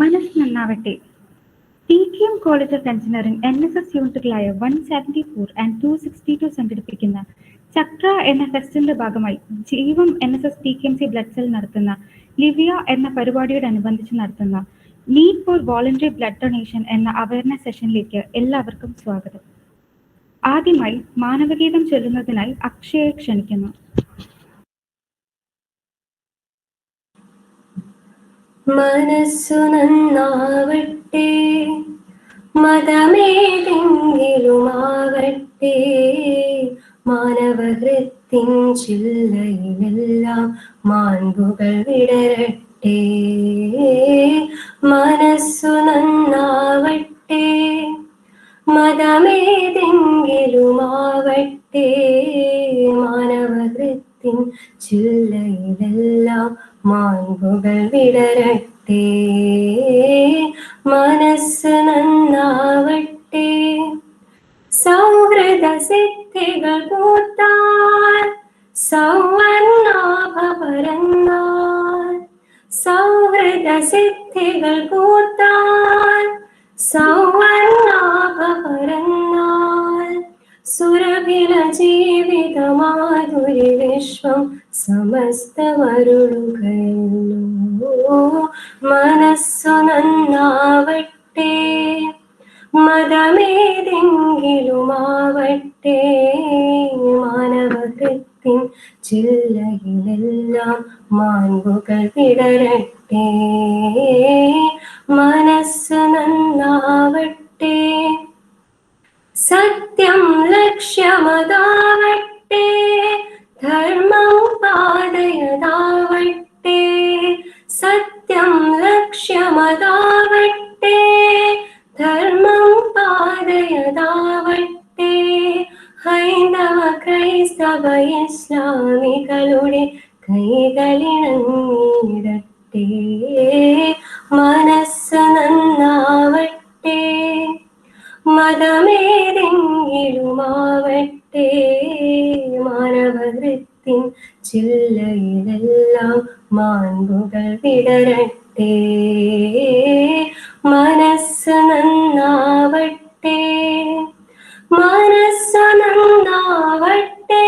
മനസ്സ് നന്നാവട്ടെ. TKM College of Engineering NSS യൂണിറ്റുകളായ 174 and 262 സംഘടിപ്പിക്കുന്ന ചക്ര എന്ന ഫെസ്റ്റിന്റെ ഭാഗമായി ജീവം NSS TKMC ബ്ലഡ് സെൽ നടത്തുന്ന ലിവിയ എന്ന പരിപാടിയോടനുബന്ധിച്ച് നടത്തുന്ന need for voluntary blood donation എന്ന അവയർനെസ് സെഷനിലേക്ക് എല്ലാവർക്കും സ്വാഗതം. ആദ്യമായി മാനവഗീതം ചൊല്ലുന്നതിനായി അക്ഷയെ ക്ഷണിക്കുന്നു. മനസ്സു നന്നാവട്ടെ, മതമേതെങ്കിലുമാവട്ടെ, മാനവഹൃത്തിൻ ചില്ലയിലെല്ലാം മാൺപുകൾ വിടരട്ടെ. മനസ്സു നന്നാവട്ടെ, മതമേതെങ്കിലുമാവട്ടെ, മാനവഹൃത്തിൻ ചില്ലയിലെല്ലാം മാൺപുകൾ വിടരട്ടെ. മനസ്സ് നന്നാവട്ടെ, സൗഹൃദ സിദ്ധികൾ പൂത്താൽ സൗവർണാഭ പരന്നാൽ, സൗഹൃദ സിദ്ധികൾ പൂത്താൽ സൗവർണാഭ പരന്നാൽ, സുരഭില ജീവിതമാധുരി വിശ്വം സമസ്തമരുളുകയല്ലോ. മനസ്സു നന്നാവട്ടെ, മതമേതെങ്കിലുമാവട്ടെ, മാനവഹൃത്തിൻ ചില്ലയിലെല്ലാം മാൺപുകൾ വിടരട്ടെ. മനസ്സ് നന്നാവട്ടെ, സത്യം ലക്ഷ്യമതാവട്ടെ, ധർമ്മം പാതയതാവട്ടെ, സത്യം ലക്ഷ്യമതാവട്ടെ, ധർമ്മം പാതയതാവട്ടെ. ഹൈന്ദവ ക്രൈസ്തവ ഇസ്ലാമികളുടെ കൈകളിണങ്ങിടട്ടെ. മനസ്സ് നന്നാവട്ടെ, മതമേതെങ്കിലുമാവട്ടെ, മാനവഹൃത്തിൻ ചില്ലയിലെല്ലാം മാൺപുകൾ വിടരട്ടെ. മനസ്സ് നന്നാവട്ടെ, മനസ്സ് നന്നാവട്ടെ,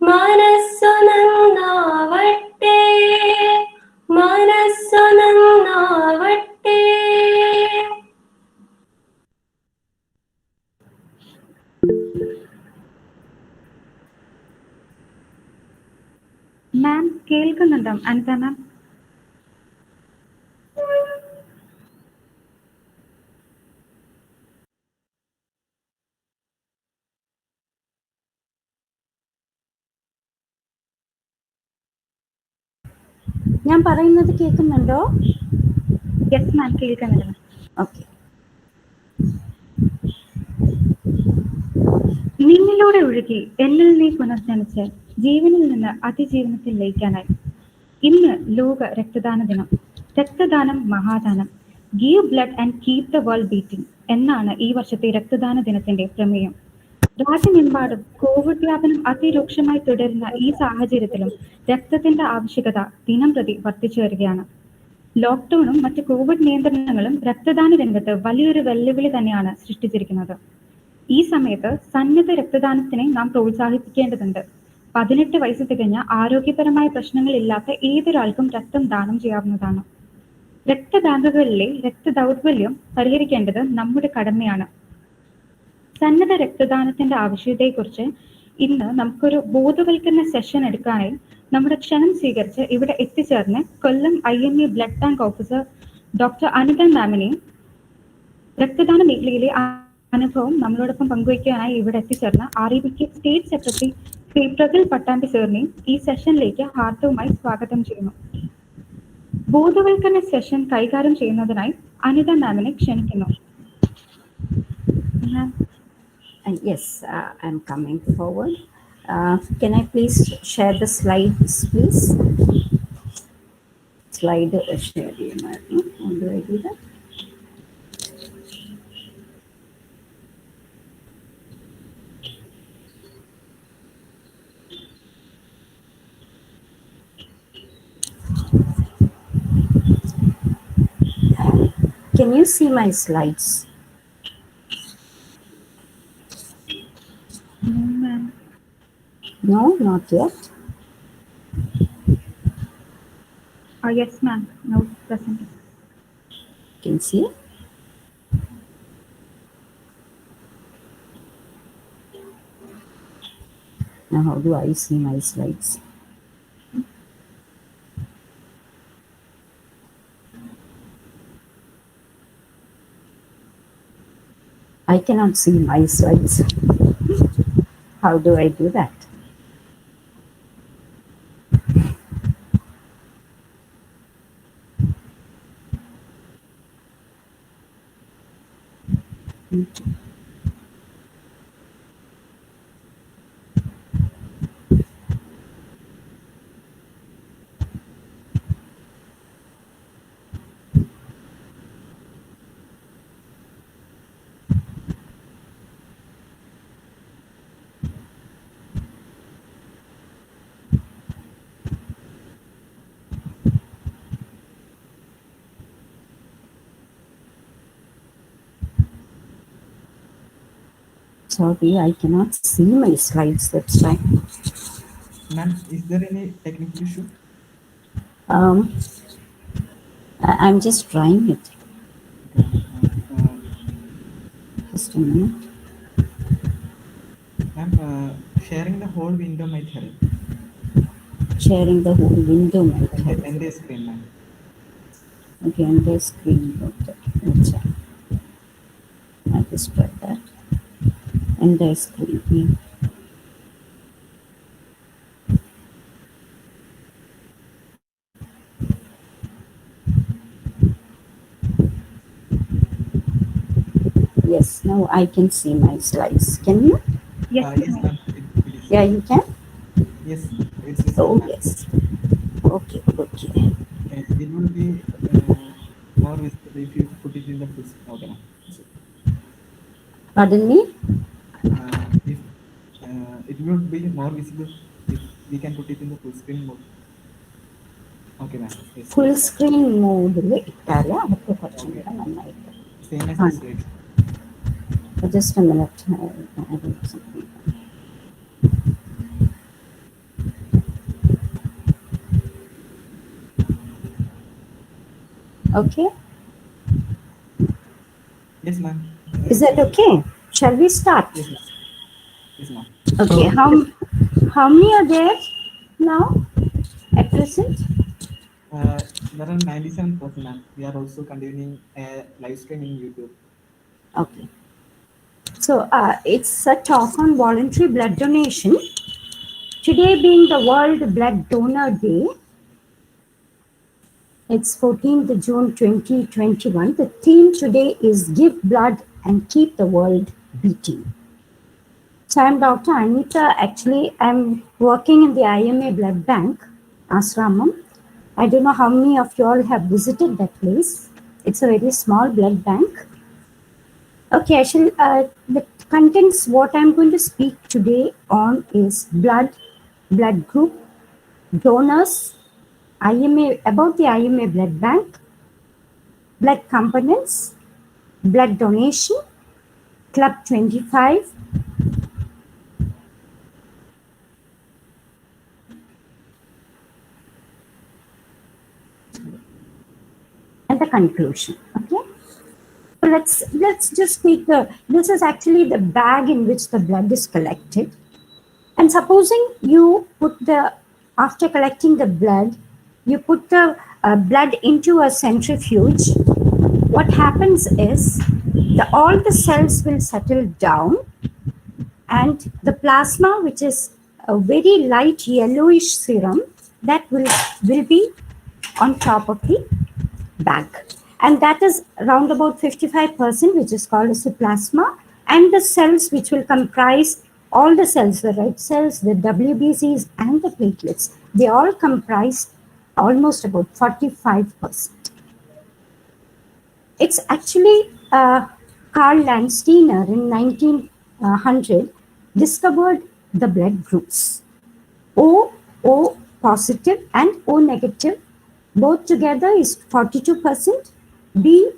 മനസ്സ് നന്നാവട്ടെ, മനസ്സ് നന്നാവട്ടെ. മാം കേൾക്കുന്നുണ്ടോ അനിത മാം? ഞാൻ പറയുന്നത് കേൾക്കുന്നുണ്ടോ? യെസ് മാം കേൾക്കുന്നുണ്ട്. ഓക്കെ. നിന്നിലൂടെ ഒഴുകി എന്നിൽ നീ പുനർജനിച്ച് ജീവനിൽ നിന്ന് അതിജീവനത്തിൽ ലയിക്കാനായി. ഇന്ന് ലോക രക്തദാന ദിനം. രക്തദാനം മഹാദാനം, give blood and keep the world beating എന്നാണ് ഈ വർഷത്തെ രക്തദാന ദിനത്തിന്റെ പ്രമേയം. രാജ്യമെമ്പാടും കോവിഡ് വ്യാപനം അതിരൂക്ഷമായി തുടരുന്ന ഈ സാഹചര്യത്തിലും രക്തത്തിന്റെ ആവശ്യകത ദിനം പ്രതി വർദ്ധിച്ചു വരികയാണ്. ലോക്ക്ഡൌണും മറ്റ് കോവിഡ് നിയന്ത്രണങ്ങളും രക്തദാന രംഗത്ത് വലിയൊരു വെല്ലുവിളി തന്നെയാണ് സൃഷ്ടിച്ചിരിക്കുന്നത്. ഈ സമയത്ത് സന്നദ്ധ രക്തദാനത്തിനെ നാം പ്രോത്സാഹിപ്പിക്കേണ്ടതുണ്ട്. 18 വയസ്സ് തികഞ്ഞ ആരോഗ്യപരമായ പ്രശ്നങ്ങളില്ലാത്ത ഏതൊരാൾക്കും രക്തം ദാനം ചെയ്യാവുന്നതാണ്. രക്തബാങ്കുകളിലെ രക്തദൗർബല്യം പരിഹരിക്കേണ്ടത് നമ്മുടെ കടമയാണ്. സന്നദ്ധ രക്തദാനത്തിന്റെ ആവശ്യകതയെക്കുറിച്ച് ഇന്ന് നമുക്കൊരു ബോധവൽക്കരണ സെഷൻ എടുക്കാനായി നമ്മുടെ ക്ഷണം സ്വീകരിച്ച് ഇവിടെ എത്തിച്ചേർന്ന് Kollam IME blood bank officer doctor Anitha മാമിനെയും രക്തദാന മേഖലയിലെ അനുഭവം നമ്മളോടൊപ്പം പങ്കുവയ്ക്കാനായി ഇവിടെ എത്തിച്ചേർന്ന REBK state secretary Shri Pragal Pattambi സാറിനെയും ഈ സെഷനിലേക്ക് ഹാർദവുമായി സ്വാഗതം ചെയ്യുന്നു. ബോധവൽക്കരണ സെഷൻ കൈകാര്യം ചെയ്യുന്നതിനായി അനിത മാമിനെ ക്ഷണിക്കുന്നു. Yes, I'm coming forward. Can I please share the slides, please? Slide share. How do I do that? Can you see my slides? No, ma'am. No, not yet. Yes, ma'am. Now present. Can see. Now, how do I see my slides? I cannot see my slides. How do I do that? Sorry, I cannot see my slides. That's why. Ma'am, is there any technical issue? I'm just trying it. Okay. Just a minute. Ma'am, sharing the whole window might help. Sharing the whole window might help. End screen, ma'am. Okay, and the screen. Okay. Let's check. I just tried that. And the screen. Yeah. Yes, now I can see my slides. Can you? Yes, Yes, ma'am. ma'am. It is. Yeah, you can? Yes, it's visible, Oh, ma'am. yes. Okay, okay. It will be more visible if you put it in the full screen. Okay, ma'am. So, Pardon me? if it will be more visible if we can put it in the full screen mode. Okay, ma'am. Yes, Full it's fine. screen mode ಇಟ್ಟಾರೆ ಅದಕ್ಕೆ ಕೊಡ್ತೀನಿ Okay. ನನ್ನಾಯ್ತು. Same as Huh. the slide. Just a minute. I will something. Okay. Yes, ma'am. Is that okay? Shall we start? Yes, ma'am. Yes, ma'am. Okay. How many are there now at present? There are 97%, ma'am. We are also continuing a live stream in YouTube. Okay. So it's a talk on voluntary blood donation. Today being the World Blood Donor Day, it's 14th June 2021. The theme today is Give Blood and Keep the World Beating. So I'm Dr. Anita. Actually, I'm working in the IMA Blood Bank, Asramam. I don't know how many of you all have visited that place. It's a very small blood bank. Okay, actually, the contents what I'm going to speak today on is blood group, donors, IMA, about the IMA blood bank, blood components, blood donation, Club 25, and the conclusion. Okay. So let's just take this is actually the bag in which the blood is collected. And supposing you put after collecting the blood, you put the blood into a centrifuge, what happens is all the cells will settle down and the plasma, which is a very light yellowish serum, that will be on top of the bag. And that is around about 55%, which is called as the plasma, and the cells which will comprise all the cells, the red cells, the WBCs, and the platelets, they all comprise almost about 45%. It's actually Karl Landsteiner in 1900 discovered the blood groups. O positive and O negative, both together is 42%. B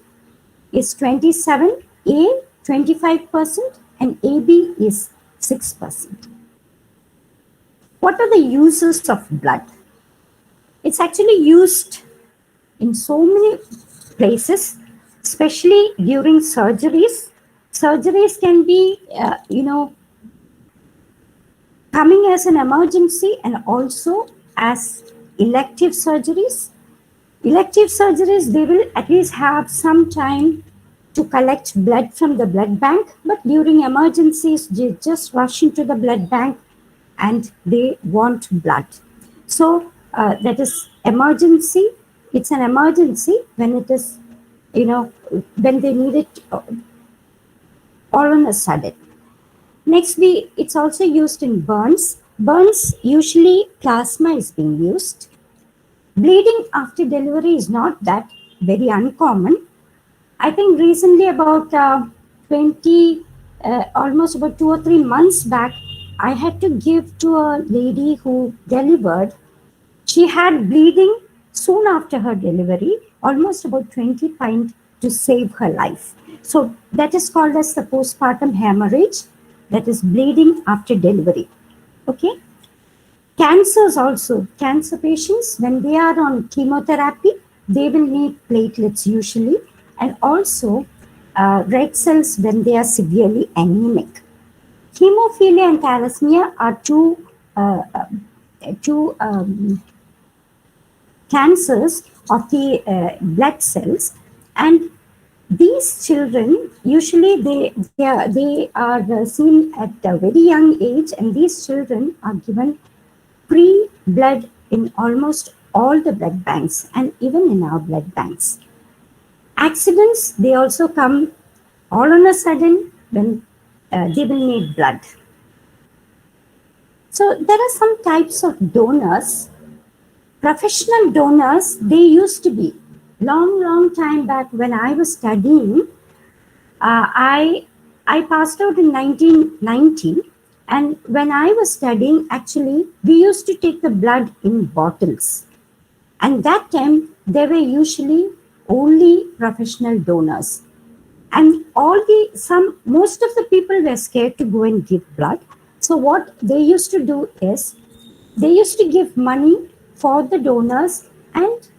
is 27, A 25%, and AB is 6%. What are the uses of blood? It's actually used in so many places, especially during surgeries. Surgeries can be, coming as an emergency and also as elective surgeries. Elective surgeries, they will at least have some time to collect blood from the blood bank, but during emergencies, they just rush into the blood bank and they want blood. So that is emergency. It's an emergency when it is, when they need it all on a sudden. Next, it's also used in burns. Burns, usually plasma is being used. Bleeding after delivery is not that very uncommon. I think recently about almost about 2 or 3 months back, I had to give to a lady who delivered. She had bleeding soon after her delivery, almost about 20 pints to save her life. So that is called as the postpartum hemorrhage, that is bleeding after delivery. Okay. Cancers also, cancer patients, when they are on chemotherapy, they will need platelets usually, and also red cells when they are severely anemic. Hemophilia and thalassemia are two cancers of the blood cells, and these children usually they are seen at a very young age, and these children are given free blood in almost all the blood banks and even in our blood banks. Accidents, they also come all on a sudden when they will need blood. So there are some types of donors. Professional donors, they used to be long time back when I was studying. I passed out in 1990, and when I was studying, actually, we used to take the blood in bottles. And that time, there were usually only professional donors. And most of the people were scared to go and give blood. So what they used to do is, they used to give money for the donors and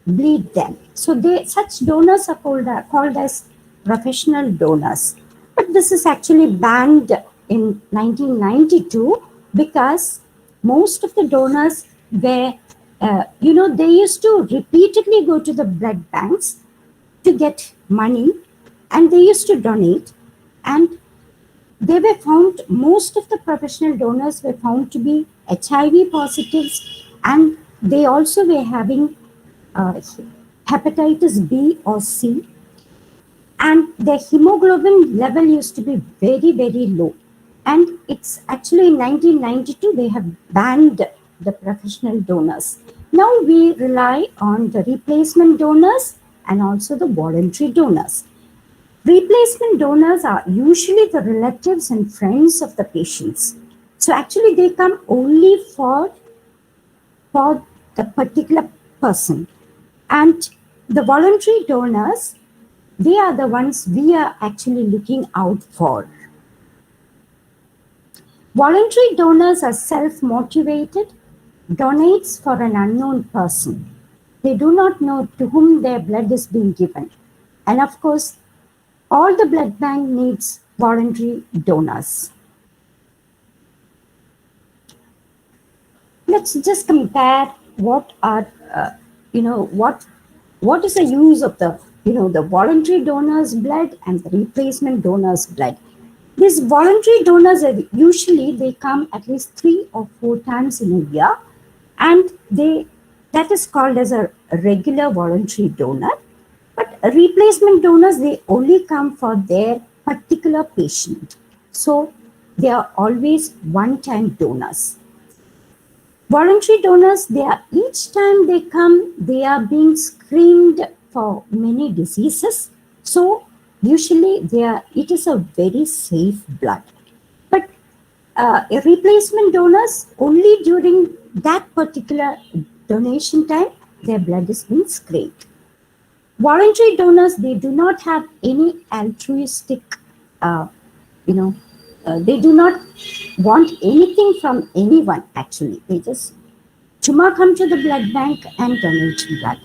bleed them. So such donors are called as professional donors. But this is actually banned in 1992 because most of the donors were, they used to repeatedly go to the blood banks to get money, and they used to donate, and they were found, most of the professional donors were found to be HIV positives, and they also were having hepatitis B or C, and their hemoglobin level used to be very low. And it's actually in 1992 they have banned the professional donors. Now we rely on the replacement donors and also the voluntary donors. Replacement donors are usually the relatives and friends of the patients. So actually they come only for the particular person. And the voluntary donors, they are the ones we are actually looking out for. Voluntary donors are self-motivated, donates for an unknown person. They do not know to whom their blood is being given. And of course, all the blood bank needs voluntary donors. Let's just compare what are, what is the use of the voluntary donor's blood and the replacement donor's blood. These voluntary donors are usually, they come at least 3 or 4 times in a year, and that is called as a regular voluntary donor. But replacement donors, they only come for their particular patient. So they are always one-time donors. Voluntary donors, each time they come, they are being screened for many diseases. So usually it is a very safe blood. But replacement donors, only during that particular donation time, their blood is being screened. Voluntary donors, they do not have any altruistic, uh, they do not want anything from anyone actually. They just come to the blood bank and donate blood.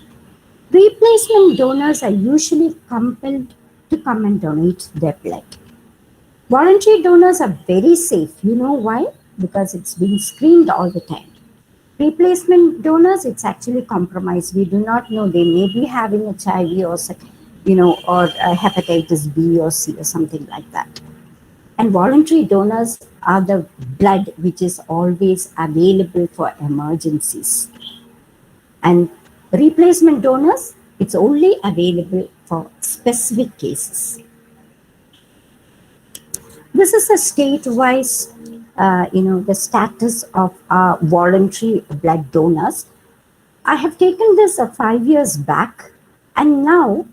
Replacement donors are usually compelled to come and donate their blood. Voluntary donors are very safe. You know why? Because it's being screened all the time. Replacement donors, it's actually compromised. We do not know, they may be having HIV or hepatitis B or C or something like that. And voluntary donors are the blood which is always available for emergencies. And replacement donors, it's only available for specific cases. This is a state-wise, the status of voluntary blood donors. I have taken this 5 years back, and now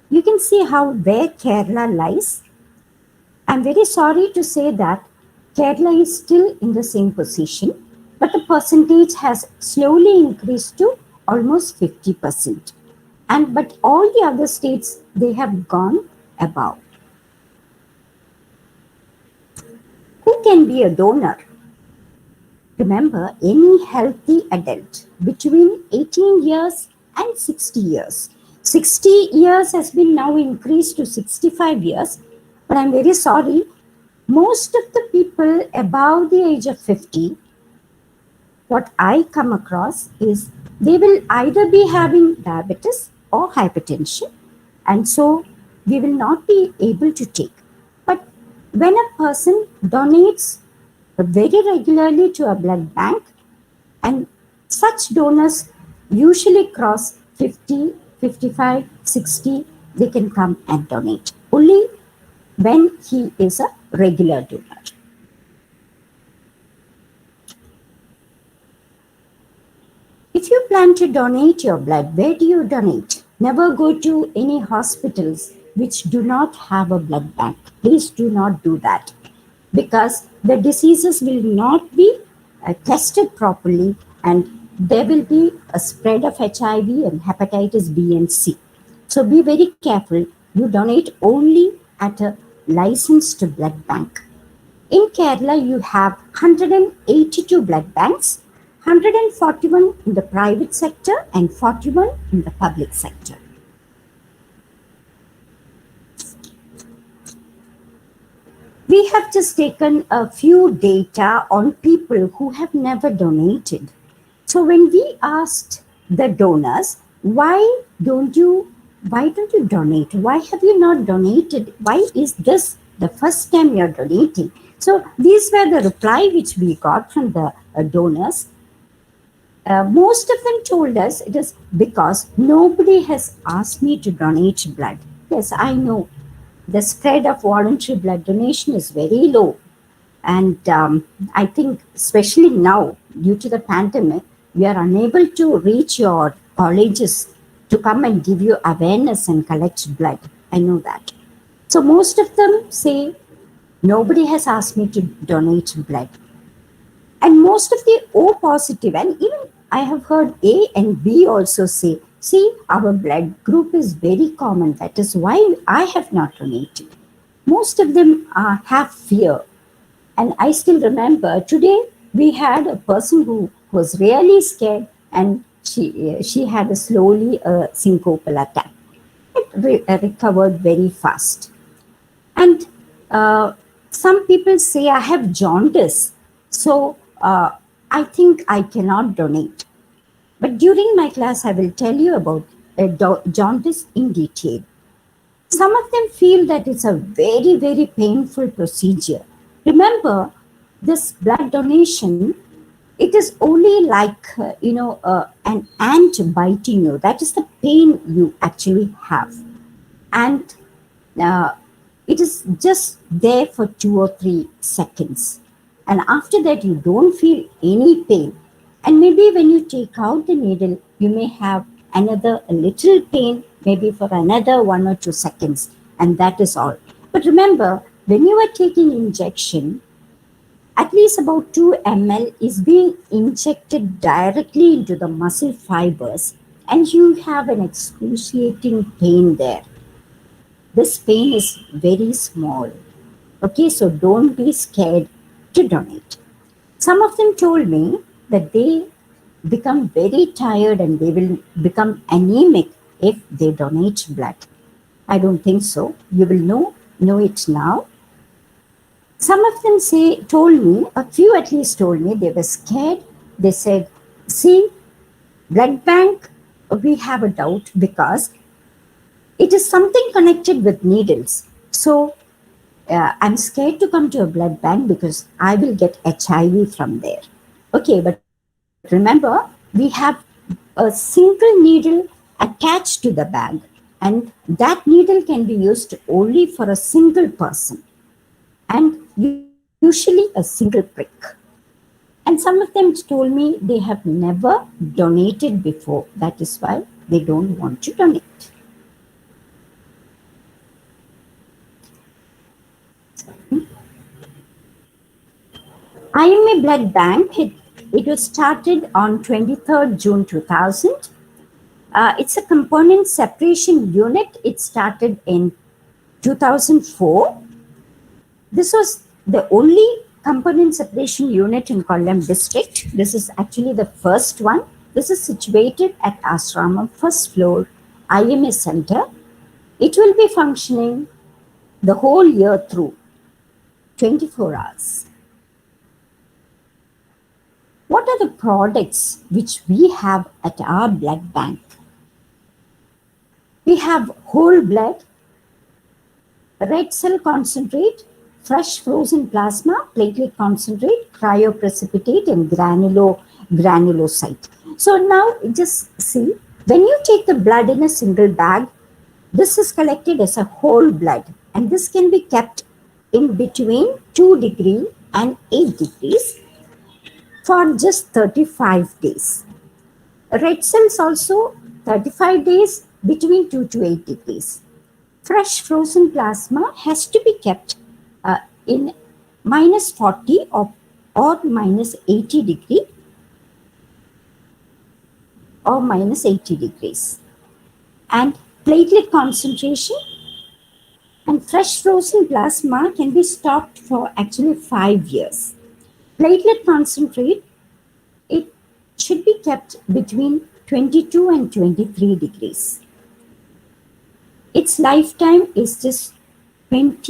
you can see where Kerala lies. I'm very sorry to say that Kerala is still in the same position, but the percentage has slowly increased to almost 50%. But all the other states, they have gone above. Who can be a donor? Remember, any healthy adult between 18 years and 60 years. 60 years has been now increased to 65 years. But I'm very sorry, most of the people above the age of 50, what I come across is they will either be having diabetes or hypertension, and so we will not be able to take. But when a person donates very regularly to a blood bank, and such donors usually cross 50, 55, 60, they can come and donate. Only when he is a regular donor. If you plan to donate your blood, where do you donate? Never go to any hospitals which do not have a blood bank. Please do not do that, because the diseases will not be tested properly, and there will be a spread of HIV and hepatitis B and C. So be very careful. You donate only at a licensed blood bank. In Kerala, you have 182 blood banks, 141 in the private sector and 41 in the public sector. We have just taken a few data on people who have never donated. So when we asked the donors, why don't you donate? Why have you not donated? Why is this the first time you're donating? So these were the reply which we got from the donors. Most of them told us it is because nobody has asked me to donate blood. Yes, I know the spread of voluntary blood donation is very low. And I think especially now, due to the pandemic, we are unable to reach your colleges to come and give you awareness and collect blood. I know that. So most of them say, nobody has asked me to donate blood. And most of the O positive, and even I have heard A and B also say, see, our blood group is very common. That is why I have not donated. Most of them have fear. And I still remember today we had a person who was really scared, and she had a slowly syncopal attack. It recovered very fast. And some people say, I have jaundice, so I think I cannot donate. But during my class, I will tell you about jaundice in detail. Some of them feel that it's a very, very painful procedure. Remember, this blood donation, it is only like, an ant biting you. That is the pain you actually have. And it is just there for 2 or 3 seconds. And after that, you don't feel any pain. And maybe when you take out the needle, you may have a little pain, maybe for another 1 or 2 seconds. And that is all. But remember, when you are taking injection, at least about 2 ml is being injected directly into the muscle fibers. and you have an excruciating pain there. This pain is very small. Okay, so don't be scared to donate. Some of them told me that they become very tired and they will become anemic if they donate blood. I don't think so. You will know it now. Some of them told me, a few at least told me, they were scared. They said, see, blood bank, we have a doubt because it is something connected with needles. So I'm scared to come to a blood bank because I will get HIV from there. Okay, but remember, we have a single needle attached to the bag, and that needle can be used only for a single person, and usually a single prick. And some of them told me they have never donated before. That is why they don't want to donate. IMA Blood Bank, it was started on 23rd June 2000. It's a component separation unit. It started in 2004. This was the only component separation unit in Kollam district. This is actually the first one. This is situated at Ashramam, first floor, IMA Center. It will be functioning the whole year through, 24 hours. What are the products which we have at our blood bank? We have whole blood, red cell concentrate, fresh frozen plasma, platelet concentrate, cryoprecipitate, and granulocyte. So now just see, when you take the blood in a single bag, this is collected as a whole blood, and this can be kept in between 2 degrees and 8 degrees for just 35 days. Red cells also 35 days between 2 to 8 degrees. Fresh frozen plasma has to be kept in minus 40 or minus 80 degree or minus 80 degrees. And platelet concentration and fresh frozen plasma can be stocked for actually 5 years. Platelet concentrate, it should be kept between 22 and 23 degrees. Its lifetime is just 5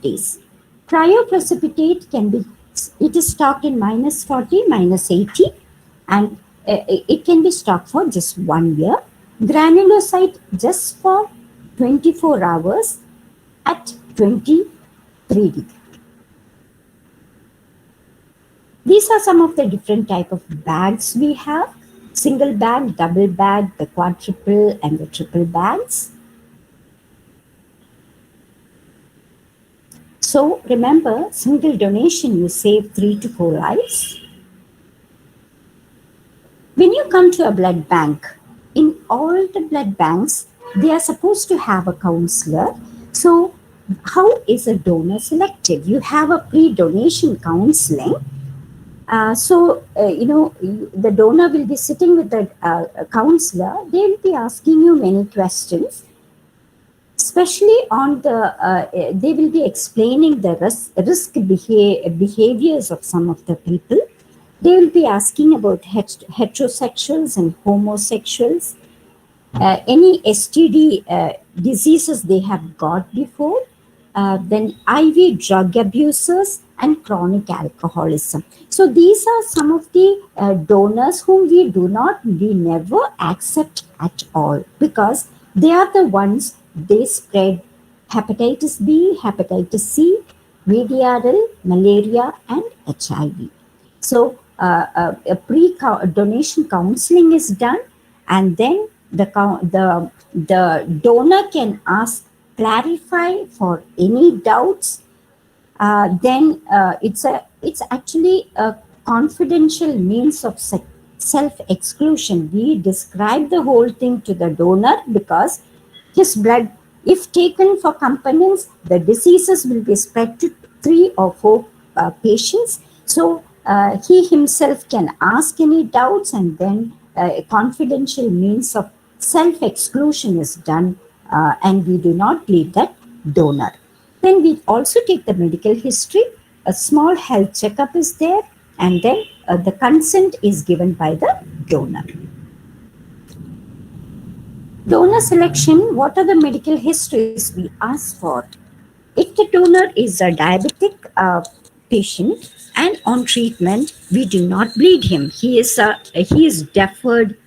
days. Cryoprecipitate it is stocked in minus 40, minus 80, and it can be stocked for just 1 year. Granulocyte just for 24 hours at 23 degrees. These are some of the different type of bags we have. Single bag, double bag, the quadruple and the triple bags. So remember, single donation, you save 3 to 4 lives. When you come to a blood bank, in all the blood banks, they are supposed to have a counselor. So how is a donor selected? You have a pre-donation counseling. The donor will be sitting with the counselor. They will be asking you many questions, especially on they will be explaining the risk behaviors of some of the people. They will be asking about heterosexuals and homosexuals, any STD diseases they have got before, then IV drug abusers, and chronic alcoholism. So these are some of the donors whom we never accept at all, because they are the ones, they spread hepatitis B, hepatitis C, VDRL, malaria, and HIV. So a pre-donation counseling is done, and then the donor can clarify for any doubts. Then it's actually a confidential means of self-exclusion. We describe the whole thing to the donor because his blood, if taken for components, the diseases will be spread to 3 or 4 patients. So He himself can ask any doubts, and then a confidential means of self-exclusion is done, and we do not bleed that donor. Then we also take the medical history. A small health checkup is there, and then the consent is given by the donor. Donor selection, what are the medical histories we ask for? If the donor is a diabetic patient and on treatment, we do not bleed him. He is deferred,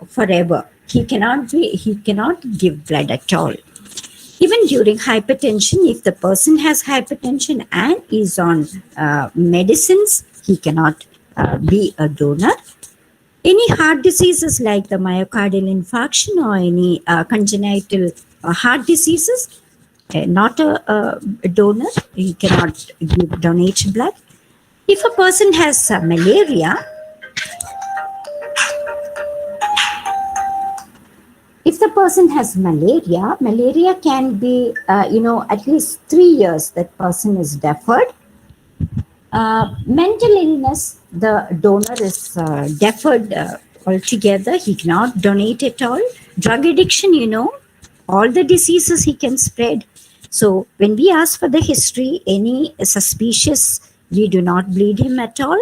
forever. He cannot give blood at all. Even during hypertension, if the person has hypertension and is on medicines, he cannot be a donor. Any heart diseases like the myocardial infarction or any congenital heart diseases, not a donor, he cannot donate blood. If a person has malaria, malaria can be, at least 3 years that person is deferred. Mental illness, the donor is deferred altogether. He cannot donate at all. Drug addiction, all the diseases he can spread. So when we ask for the history, any suspicious, we do not bleed him at all.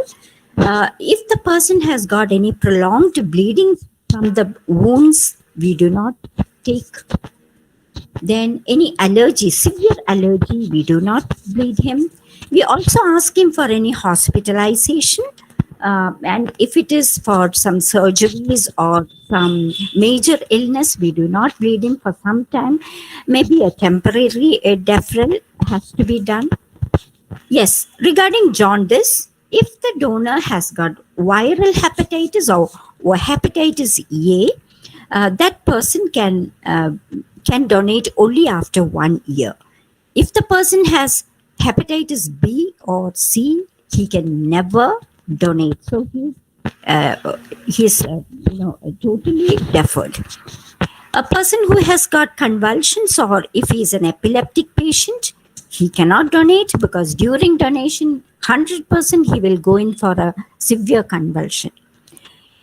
If the person has got any prolonged bleeding from the wounds, we do not take. Then any allergy, severe allergy, we do not bleed him. We also ask him for any hospitalization, and if it is for some surgeries or some major illness, we do not bleed him for some time. Maybe a temporary deferral has to be done. Yes, regarding jaundice, if the donor has got viral hepatitis or hepatitis A, that person can donate only after 1 year. If the person has hepatitis B or C, he can never donate. So he's totally deferred. A person who has got convulsions, or if he is an epileptic patient, he cannot donate, because during donation, 100% he will go in for a severe convulsion.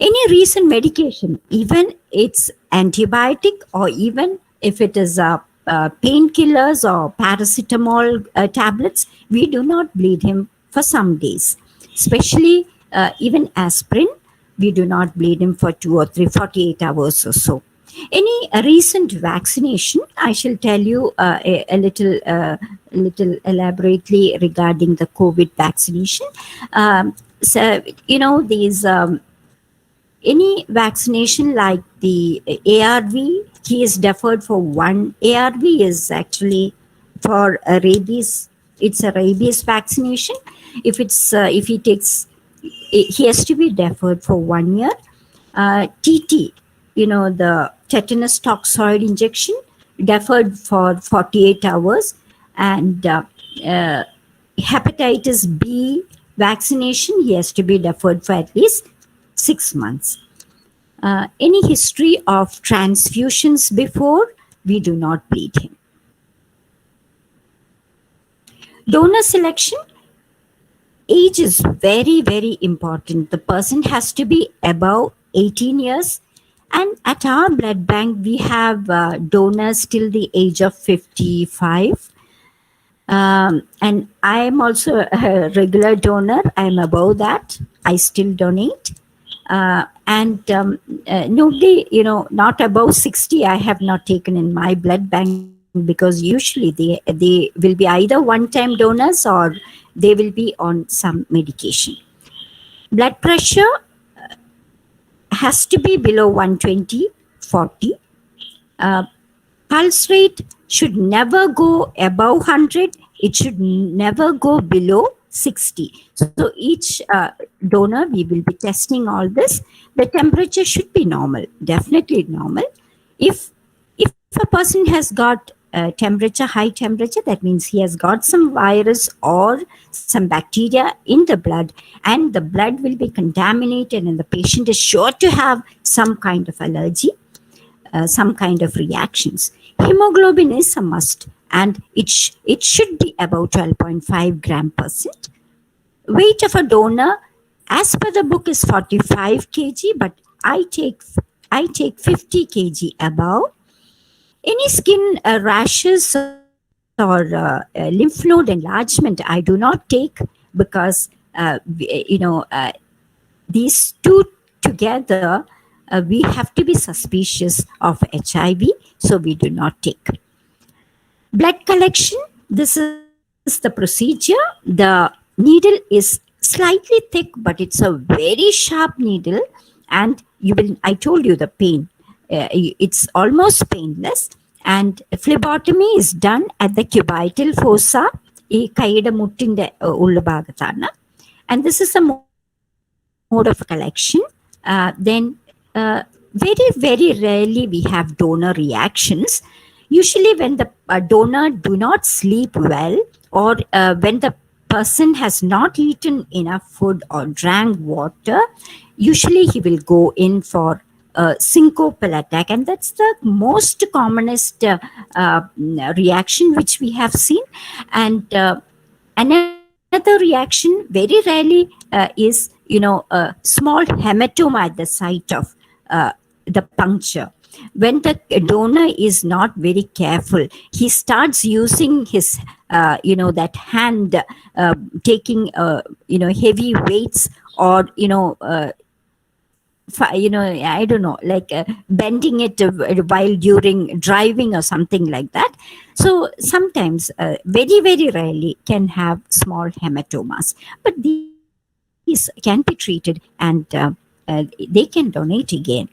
Any recent medication, even it's antibiotic, or even if it is painkillers or paracetamol tablets, we do not bleed him for some days. Especially even aspirin, we do not bleed him for 2 or 3, 48 hours or so. Any recent vaccination, I shall tell you a little elaborately regarding the COVID vaccination. So, these any vaccination like the ARV, he is deferred for 1. ARV is actually for rabies. It's a rabies vaccination. If he takes, he has to be deferred for 1 year. TT, the tetanus toxoid injection, deferred for 48 hours. And hepatitis B vaccination, he has to be deferred for at least 6 months. Any history of transfusions before, we do not bleed him. Donor selection, age is very, very important. The person has to be above 18 years. And at our blood bank, we have donors till the age of 55. And I am also a regular donor. I am above that. I still donate. Nobody, not above 60, I have not taken in my blood bank, because usually they will be either one-time donors or they will be on some medication. Blood pressure has to be below 120/40. Pulse rate should never go above 100. It should never go below 60. So each donor, we will be testing all this. The temperature should be normal, definitely normal. If a person has got high temperature, that means he has got some virus or some bacteria in the blood, and the blood will be contaminated, and the patient is sure to have some kind of allergy, some kind of reactions. Hemoglobin is a must, and it should be about 12.5 gram %. weight of a donor, as per the book, is 45 kg, but I take 50 kg above. Any skin rashes or lymph node enlargement, I do not take, because these two together, we have to be suspicious of HIV, so we do not take. Blood collection, this is the procedure. The needle is slightly thick, but it's a very sharp needle, and I told you the pain. It's almost painless, and phlebotomy is done at the cubital fossa, ഈ കൈയുടെ മുട്ടിന്റെ ഉള്ളുഭാഗത്താണ്. And this is a mode of collection. Then very, very rarely we have donor reactions. Usually when the donor do not sleep well, or when the person has not eaten enough food or drank water, usually he will go in for syncopal attack, and that's the most commonest reaction which we have seen. And another reaction very rarely is a small hematoma at the site of the puncture. When the donor is not very careful, he starts using his that hand, taking heavy weights, or I don't know, like bending it while during driving or something like that. So sometimes, very, very rarely, can have small hematomas, but these can be treated, and they can donate again.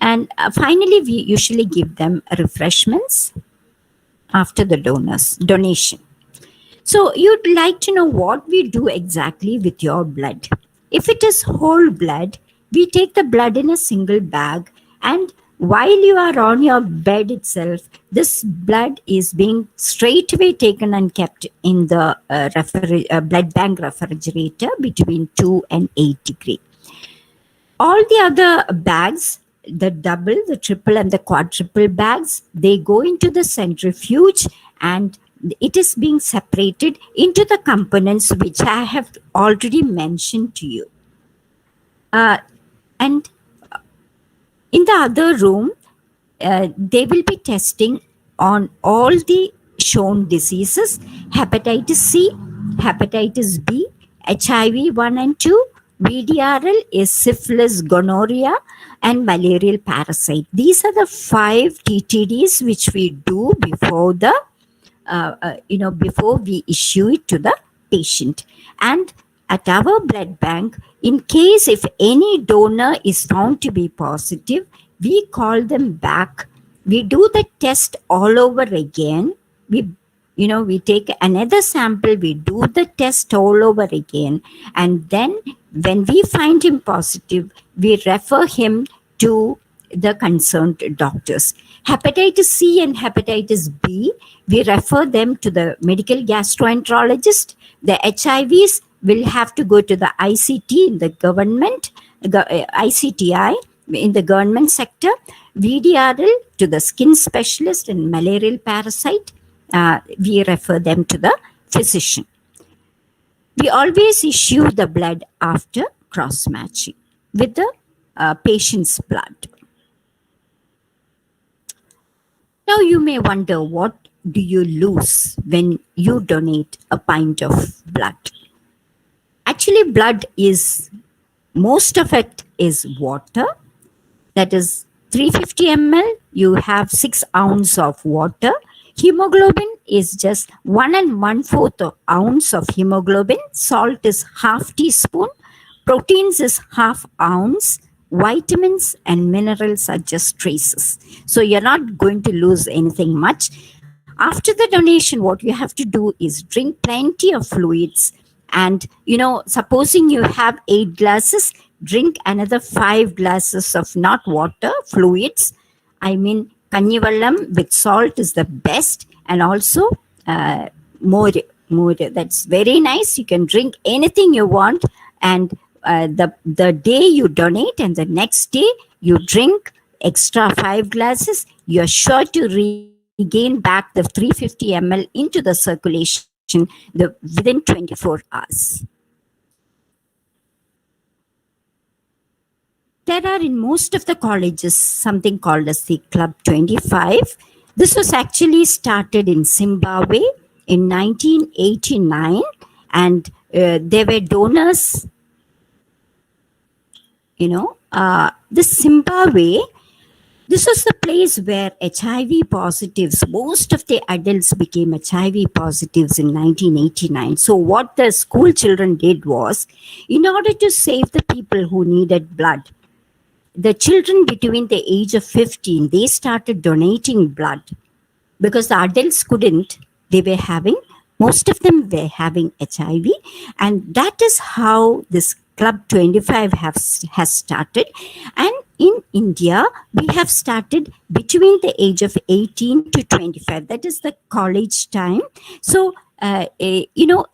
And finally, we usually give them refreshments after the donation. So you'd like to know what we do exactly with your blood. If it is whole blood, we take the blood in a single bag, and while you are on your bed itself, this blood is being straight away taken and kept in the blood bank refrigerator between 2 and 8 degrees. All the other bags, the double, the triple, and the quadruple bags, they go into the centrifuge, and it is being separated into the components which I have already mentioned to you. And in the other room, they will be testing on all the shown diseases: hepatitis C, hepatitis B, HIV 1 and 2, VDRL is syphilis, gonorrhea, and malarial parasite. These are the 5 TTDs which we do before the before we issue it to the patient. And at our blood bank, in case if any donor is found to be positive, we call them back. We do the test all over again. We take another sample, we do the test all over again, and then when we find him positive, we refer him to the concerned doctors. Hepatitis C and hepatitis B, we refer them to the medical gastroenterologist. The HIVs will have to go to the ICT in the government, ICTI in the government sector. VDRL to the skin specialist, and malarial parasite, we refer them to the physician. We always issue the blood after cross-matching with the patient's blood. Now you may wonder, what do you lose when you donate a pint of blood? Actually, blood is, most of it is water. That is 350 ml, you have 6 ounces of water. Hemoglobin is just 1 1/4 ounce of hemoglobin. Salt is half teaspoon. Proteins is half ounce. Vitamins and minerals are just traces. So you're not going to lose anything much. After the donation, what you have to do is drink plenty of fluids. And, supposing you have 8 glasses, drink another 5 glasses of not water, fluids. I mean, kanyivallam with salt is the best, and also more. That's very nice. You can drink anything you want, and the day you donate and the next day you drink extra 5 glasses, you're sure to regain back the 350 ml into the circulation within 24 hours. There are in most of the colleges something called as the Club 25. This was actually started in Zimbabwe in 1989, and there were donors, the Zimbabwe, this was the place where HIV positives, most of the adults became HIV positives in 1989. So what the school children did was, in order to save the people who needed blood, the children between the age of 15, they started donating blood because the adults couldn't. They were having, most of them were having HIV. And that is how this Club 25 has started. And in India, we have started between the age of 18 to 25. That is the college time. So, a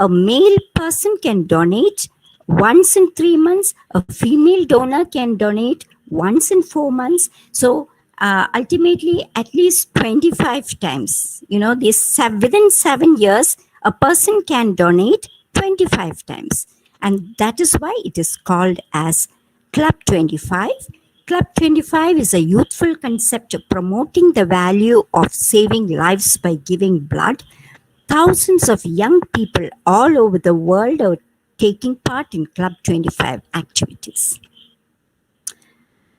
male person can donate once in 3 months. A female donor can donate once in 4 months. So ultimately, at least 25 times. Within 7 years, a person can donate 25 times. And that is why it is called as Club 25. Club 25 is a youthful concept promoting the value of saving lives by giving blood. Thousands of young people all over the world are taking part in Club 25 activities.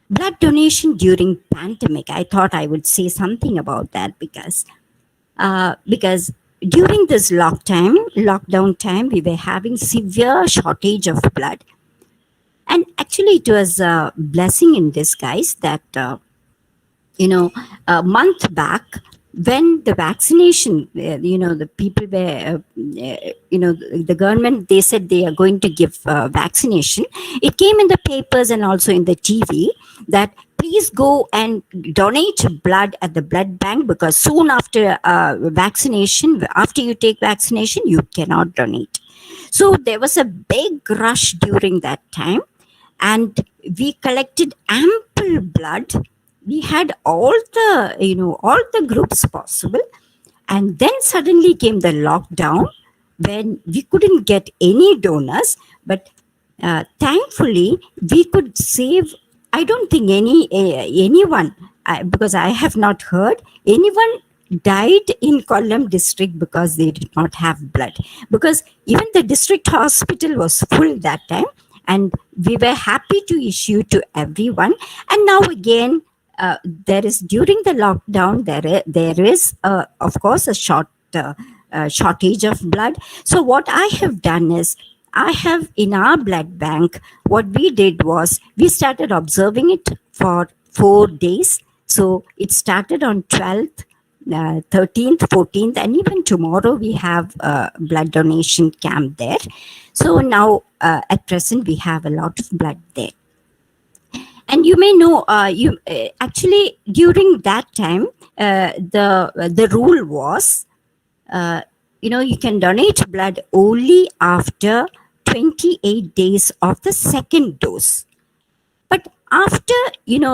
Blood donation during pandemic. I thought I would say something about that because during this lockdown time, we were having severe shortage of blood. And actually, it was a blessing in disguise that, a month back, when the vaccination, the people were, the government, they said they are going to give vaccination. It came in the papers and also in the TV that please go and donate blood at the blood bank because soon after vaccination, after you take vaccination, you cannot donate. So there was a big rush during that time, and we collected ample blood. We had all the groups possible, and then suddenly came the lockdown when we couldn't get any donors. But thankfully, we could save. I don't think anyone, because I have not heard anyone died in Kollam district because they did not have blood. Because even the district hospital was full that time, and we were happy to issue to everyone. And now again, there is during the lockdown there is of course a shortage of blood. So what I have done is, I have in our blood bank, what we did was we started observing it for 4 days. So it started on 12th, 13th, 14th, and even tomorrow we have a blood donation camp there. So now at present we have a lot of blood there. And you may know, actually during that time, the rule was, you can donate blood only after 28 days of the second dose. But after, when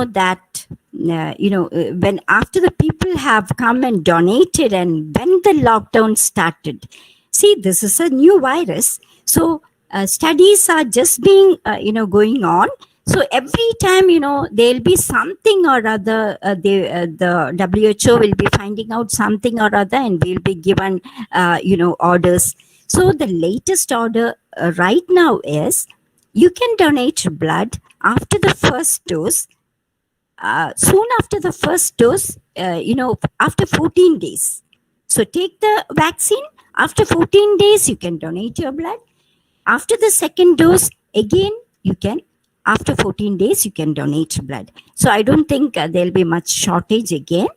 after the people have come and donated, and when the lockdown started, see, this is a new virus. So studies are just being, going on. So every time, there'll be something or other, the WHO will be finding out something or other, and we'll be given, orders. So the latest order right now is, you can donate blood after the first dose, soon after the first dose, after 14 days. So take the vaccine, after 14 days, you can donate your blood. After the second dose, again, you can, after 14 days, you can donate blood. So I don't think there'll be much shortage again.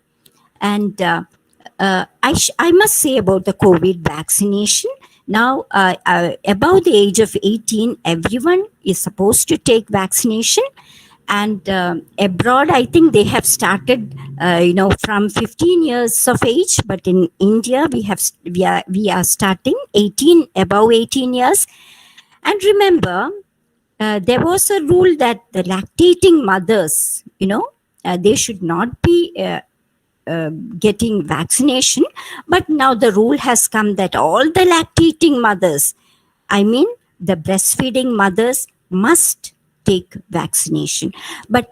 And I must say about the COVID vaccination. Now, above the age of 18, everyone is supposed to take vaccination. And abroad, I think they have started, from 15 years of age. But in India, we are starting above 18 years. And remember, there was a rule that the lactating mothers, they should not be getting vaccination. But now the rule has come that all the lactating mothers, I mean the breastfeeding mothers, must take vaccination. But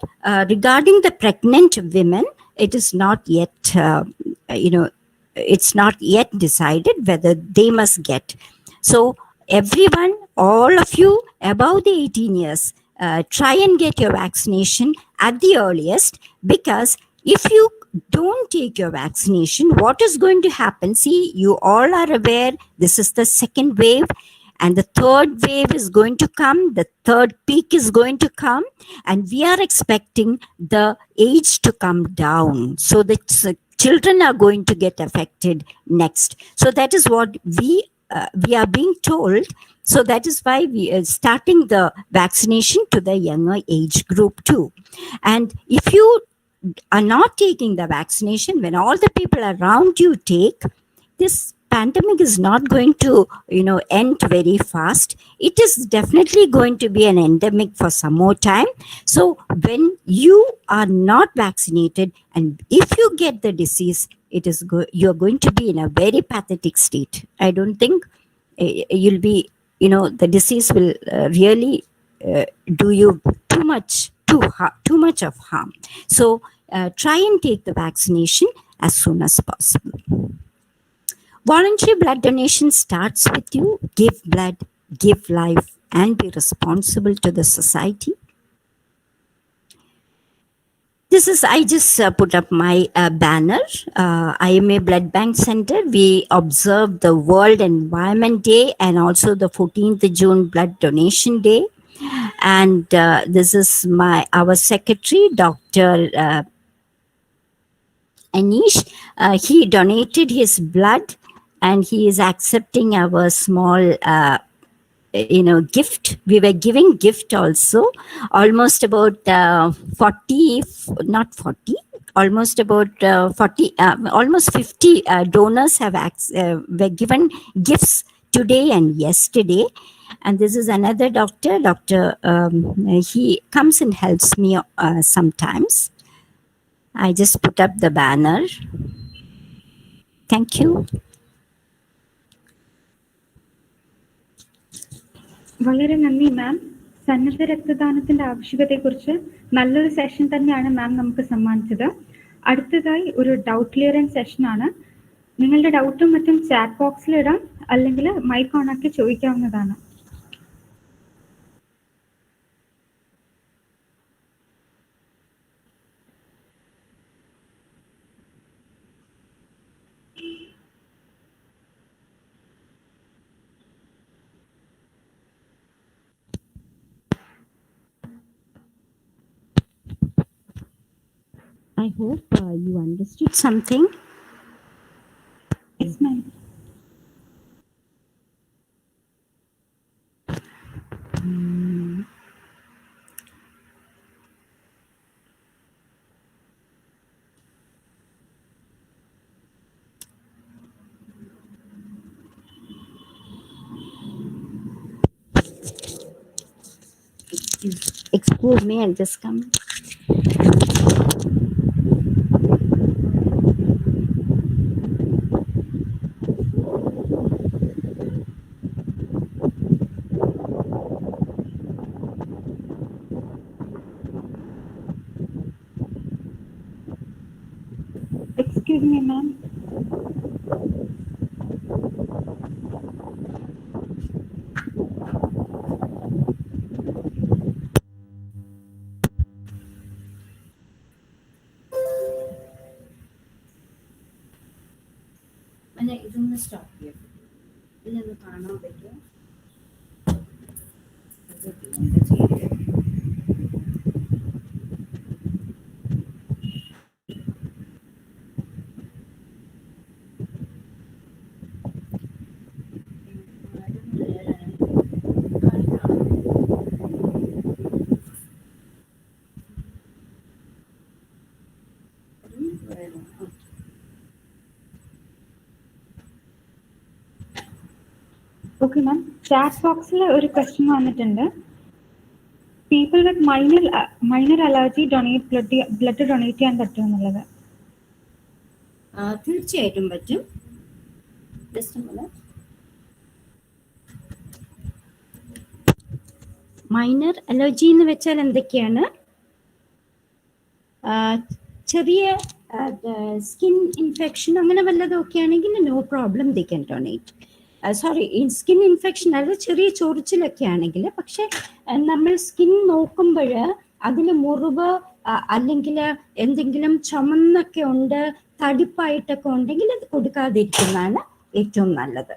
regarding the pregnant women, it is not yet, it's not yet decided whether they must get. So everyone, all of you above the 18 years, try and get your vaccination at the earliest, because if you don't take your vaccination, what is going to happen? See, you all are aware this is the second wave, and the third wave is going to come, the third peak is going to come, and we are expecting the age to come down. So the children are going to get affected next. So that is what we are being told. So that is why we are starting the vaccination to the younger age group too. And if you are not taking the vaccination, when all the people around you take, this pandemic is not going to, end very fast. It is definitely going to be an endemic for some more time. So when you are not vaccinated, and if you get the disease, you're going to be in a very pathetic state. I don't think you'll be, the disease will really do you too much of harm. So try and take the vaccination as soon as possible. Voluntary blood donation starts with you. Give blood, give life, and be responsible to the society. This is, I just put up my banner. IMA Blood Bank Center, we observe the World Environment Day and also the 14th June Blood Donation Day. And this is our secretary, Dr. Anish. He donated his blood, and he is accepting our small gift. We were giving gift also. Almost about 40, not 40, almost about 40, almost 50 donors have were given gifts today and yesterday. And this is another doctor. He comes and helps me sometimes. I just put up the banner. Thank you. വളരെ നന്ദി മാം. സന്നദ്ധ രക്തദാനത്തിന്റെ ആവശ്യകതയെക്കുറിച്ച് നല്ലൊരു session തന്നെയാണ് മാം നമുക്ക് സമ്മാനിച്ചത്. അടുത്തതായി ഒരു doubt clearance സെഷനാണ്. നിങ്ങളുടെ ഡൗട്ടും മറ്റും ചാറ്റ് ബോക്സിൽ ഇടാം, അല്ലെങ്കിൽ മൈക്ക് ഓൺ ആക്കി ചോദിക്കാവുന്നതാണ്. I hope you understood something. Yes, ma'am. Excuse me, I'll just come. Excuse me, ma'am. ഇതൊന്ന് സ്റ്റോപ്പ് ചെയ്യാം. ഇതൊന്ന് കാണാൻ പറ്റുമോ? ഓക്കെ മാം, ചാറ്റ് ബോക്സിൽ ഒരു ക്വസ്റ്റ്യൻ വന്നിട്ടുണ്ട്. People with minor allergy blood donate ചെയ്യാൻ പറ്റുമെന്നുള്ളത്. തീർച്ചയായിട്ടും പറ്റും. ജസ്റ്റ് മൈനർ അലർജി എന്ന് വെച്ചാൽ എന്തൊക്കെയാണ്? ചെറിയ സ്കിൻ ഇൻഫെക്ഷൻ അങ്ങനെ വല്ലതൊക്കെ ആണെങ്കിൽ no problem they can donate. Sorry, skin infection അല്ല, ചെറിയ ചൊറിച്ചിലൊക്കെ ആണെങ്കിൽ. പക്ഷെ നമ്മൾ സ്കിൻ നോക്കുമ്പോൾ അതിൽ മുറിവ് അല്ലെങ്കിൽ എന്തെങ്കിലും ചുമന്നൊക്കെ ഉണ്ട്, തടിപ്പായിട്ടൊക്കെ ഉണ്ടെങ്കിൽ അത് കൊടുക്കാതിരിക്കുന്നതാണ് ഏറ്റവും നല്ലത്.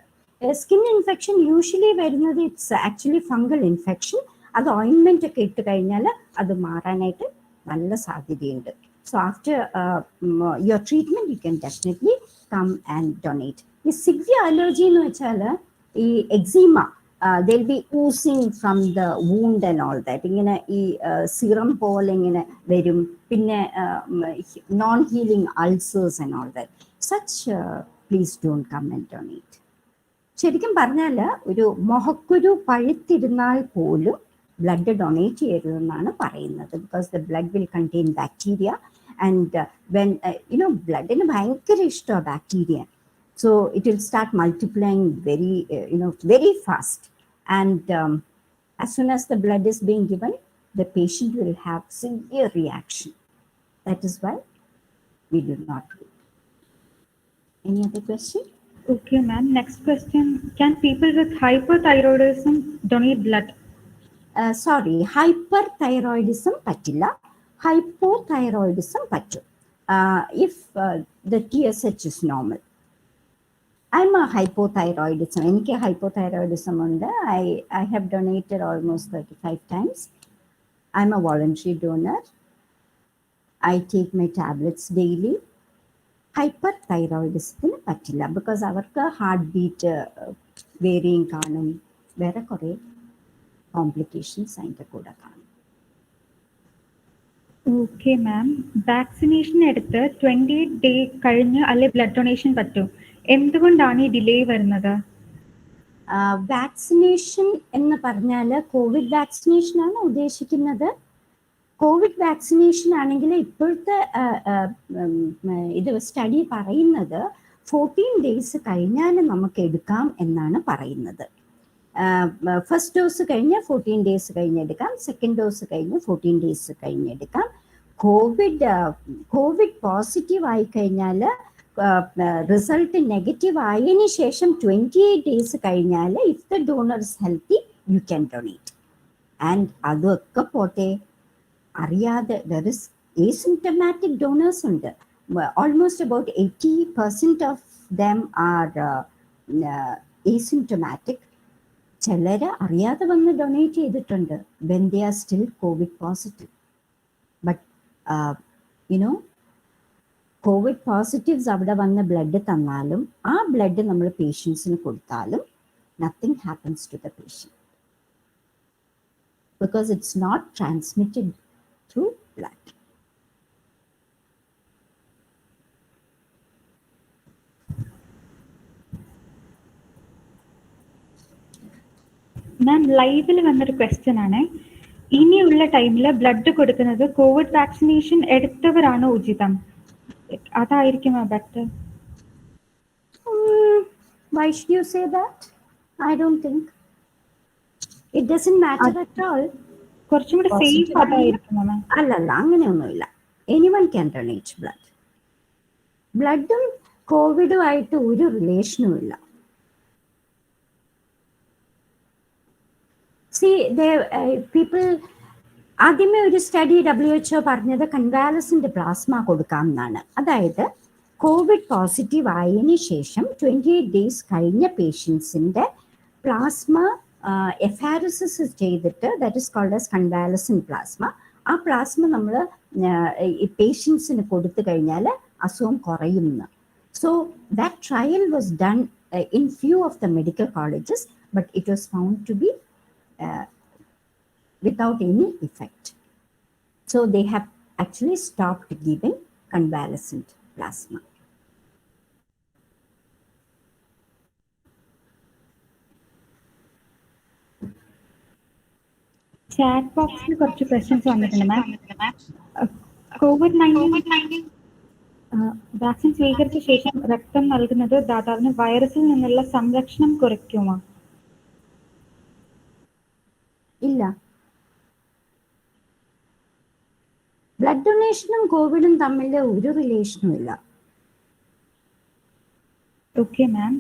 സ്കിൻ ഇൻഫെക്ഷൻ യൂഷ്വലി വരുന്നത് ഇറ്റ്സ് ആക്ച്വലി ഫംഗൽ ഇൻഫെക്ഷൻ. അത് ഓയിൻമെന്റ് ഒക്കെ ഇട്ട് കഴിഞ്ഞാൽ അത് മാറാനായിട്ട് നല്ല സാധ്യതയുണ്ട്. So after your treatment you can definitely come and donate. ഈ സിവിയർ അലർജി എന്ന് വെച്ചാൽ ഈ eczema, they'll be oozing from the wound and all that. ഇങ്ങനെ ഈ സിറം പോലെ ഇങ്ങനെ വരും. പിന്നെ non healing ulcers and all that. Such please don't come and donate. ശരിക്കും പറഞ്ഞാൽ ഒരു മുഖക്കുരു പഴുത്തിരുന്നാൽ പോലും ബ്ലഡ് ഡൊണേറ്റ് ചെയ്യരുതെന്നാണ് പറയുന്നത്. Because the blood will contain bacteria and when ബ്ലഡിന് ഭയങ്കര ഇഷ്ടമാണ് bacteria. So it will start multiplying very fast. And as soon as the blood is being given, the patient will have severe reaction. That is why we do not do it. Any other question? Okay, ma'am. Next question. Can people with hyperthyroidism donate blood? Sorry, hyperthyroidism pattilla. Hypothyroidism pattu. If the TSH is normal. I'm a hypothyroidism. എനിക്ക് hypothyroidism ഉണ്ട്. I have donated almost 35 times. I'm a voluntary donor. I take my tablets daily. Hyperthyroidism പറ്റില്ല, because അവർക്ക് heart beat വേരിയും കാണും, വേറെ കുറേ complications അതിൻ്റെ കൂടെ കാണും. Okay ma'am. വാക്സിനേഷൻ എടുത്ത് 28 ഡേ കഴിഞ്ഞ് അല്ലെ ബ്ലഡ് ഡൊണേഷൻ പറ്റും. എന്തുകൊണ്ടാണ് ഈ ഡിലേ വരുന്നത്? വാക്സിനേഷൻ എന്ന് പറഞ്ഞാൽ കോവിഡ് വാക്സിനേഷൻ ആണ് ഉദ്ദേശിക്കുന്നത്. കോവിഡ് വാക്സിനേഷൻ ആണെങ്കിൽ ഇപ്പോഴത്തെ ഇത് സ്റ്റഡി പറയുന്നത് 14 ഡേയ്സ് കഴിഞ്ഞാൽ നമുക്ക് എടുക്കാം എന്നാണ് പറയുന്നത്. ഫസ്റ്റ് ഡോസ് കഴിഞ്ഞ് 14 ഡേയ്സ് കഴിഞ്ഞെടുക്കാം, സെക്കൻഡ് ഡോസ് കഴിഞ്ഞ് 14 ഡേയ്സ് കഴിഞ്ഞെടുക്കാം. കോവിഡ് പോസിറ്റീവ് ആയി കഴിഞ്ഞാൽ റിസൾട്ട് നെഗറ്റീവ് ആയതിനു ശേഷം 28 ഡേയ്സ് കഴിഞ്ഞാൽ if the donor is healthy you can donate. And അതൊക്കെ പോട്ടെ, അറിയാതെ ദർ ഇസ് asymptomatic donors ഉണ്ട്. Almost about 80% of them are asymptomatic. ചിലർ അറിയാതെ വന്ന് ഡൊണേറ്റ് ചെയ്തിട്ടുണ്ട് when they are still COVID positive. But COVID positives അവിടെ വന്ന് ബ്ലഡ് തന്നാലും ആ ബ്ലഡ് നമ്മൾ പേഷ്യൻസിന് കൊടുത്താലും nothing happens to the patient, because it's not transmitted through blood. Ma'am, ലൈവിൽ വന്നൊരു ക്വസ്റ്റ്യൻ ആണ്. ഇനിയുള്ള ടൈമിൽ ബ്ലഡ് കൊടുക്കുന്നത് കോവിഡ് വാക്സിനേഷൻ എടുത്തവരാണ് ഉചിതം, അതായിരിക്കുമോ better? Why should you say that? I don't think. It doesn't matter at all. കുറച്ചും കൂടി സേഫ് അതായിരിക്കുമോ മാം? അല്ലല്ല, അങ്ങനെയൊന്നുമില്ല. Anyone can donate blood. ബ്ലഡും കോവിഡും ആയിട്ട് ഒരു റിലേഷനും ഇല്ല. See, people ആദ്യമേ ഒരു സ്റ്റഡി WHO പറഞ്ഞത് കൺവാലസന്റ് പ്ലാസ്മ കൊടുക്കാം എന്നാണ്. അതായത് കോവിഡ് പോസിറ്റീവ് ആയതിനു ശേഷം 28 ഡേയ്സ് കഴിഞ്ഞ പേഷ്യൻസിൻ്റെ പ്ലാസ്മ എഫാരസിസ് ചെയ്തിട്ട്, that is called as convalescent plasma. ആ പ്ലാസ്മ നമ്മൾ പേഷ്യൻസിന് കൊടുത്തു കഴിഞ്ഞാൽ അസുഖം കുറയുമെന്ന്. So that trial was done in few of the medical colleges, but it was found to be without any effect. So they have actually stopped giving convalescent plasma. Chat ബോക്സിൽ കുറച്ച് questions വന്നിട്ടുണ്ട് മാം. COVID-19 vaccine സ്വീകരിച്ച ശേഷം രക്തം നൽകുന്നത് ദാതാവിന് വൈറസിൽ നിന്നുള്ള സംരക്ഷണം കുറയ്ക്കുമോ? ഇല്ല, ബ്ലഡ് ഡൊണേഷനും കോവിഡും തമ്മിൽ ഒരു റിലേഷനും ഇല്ല. Okay ma'am.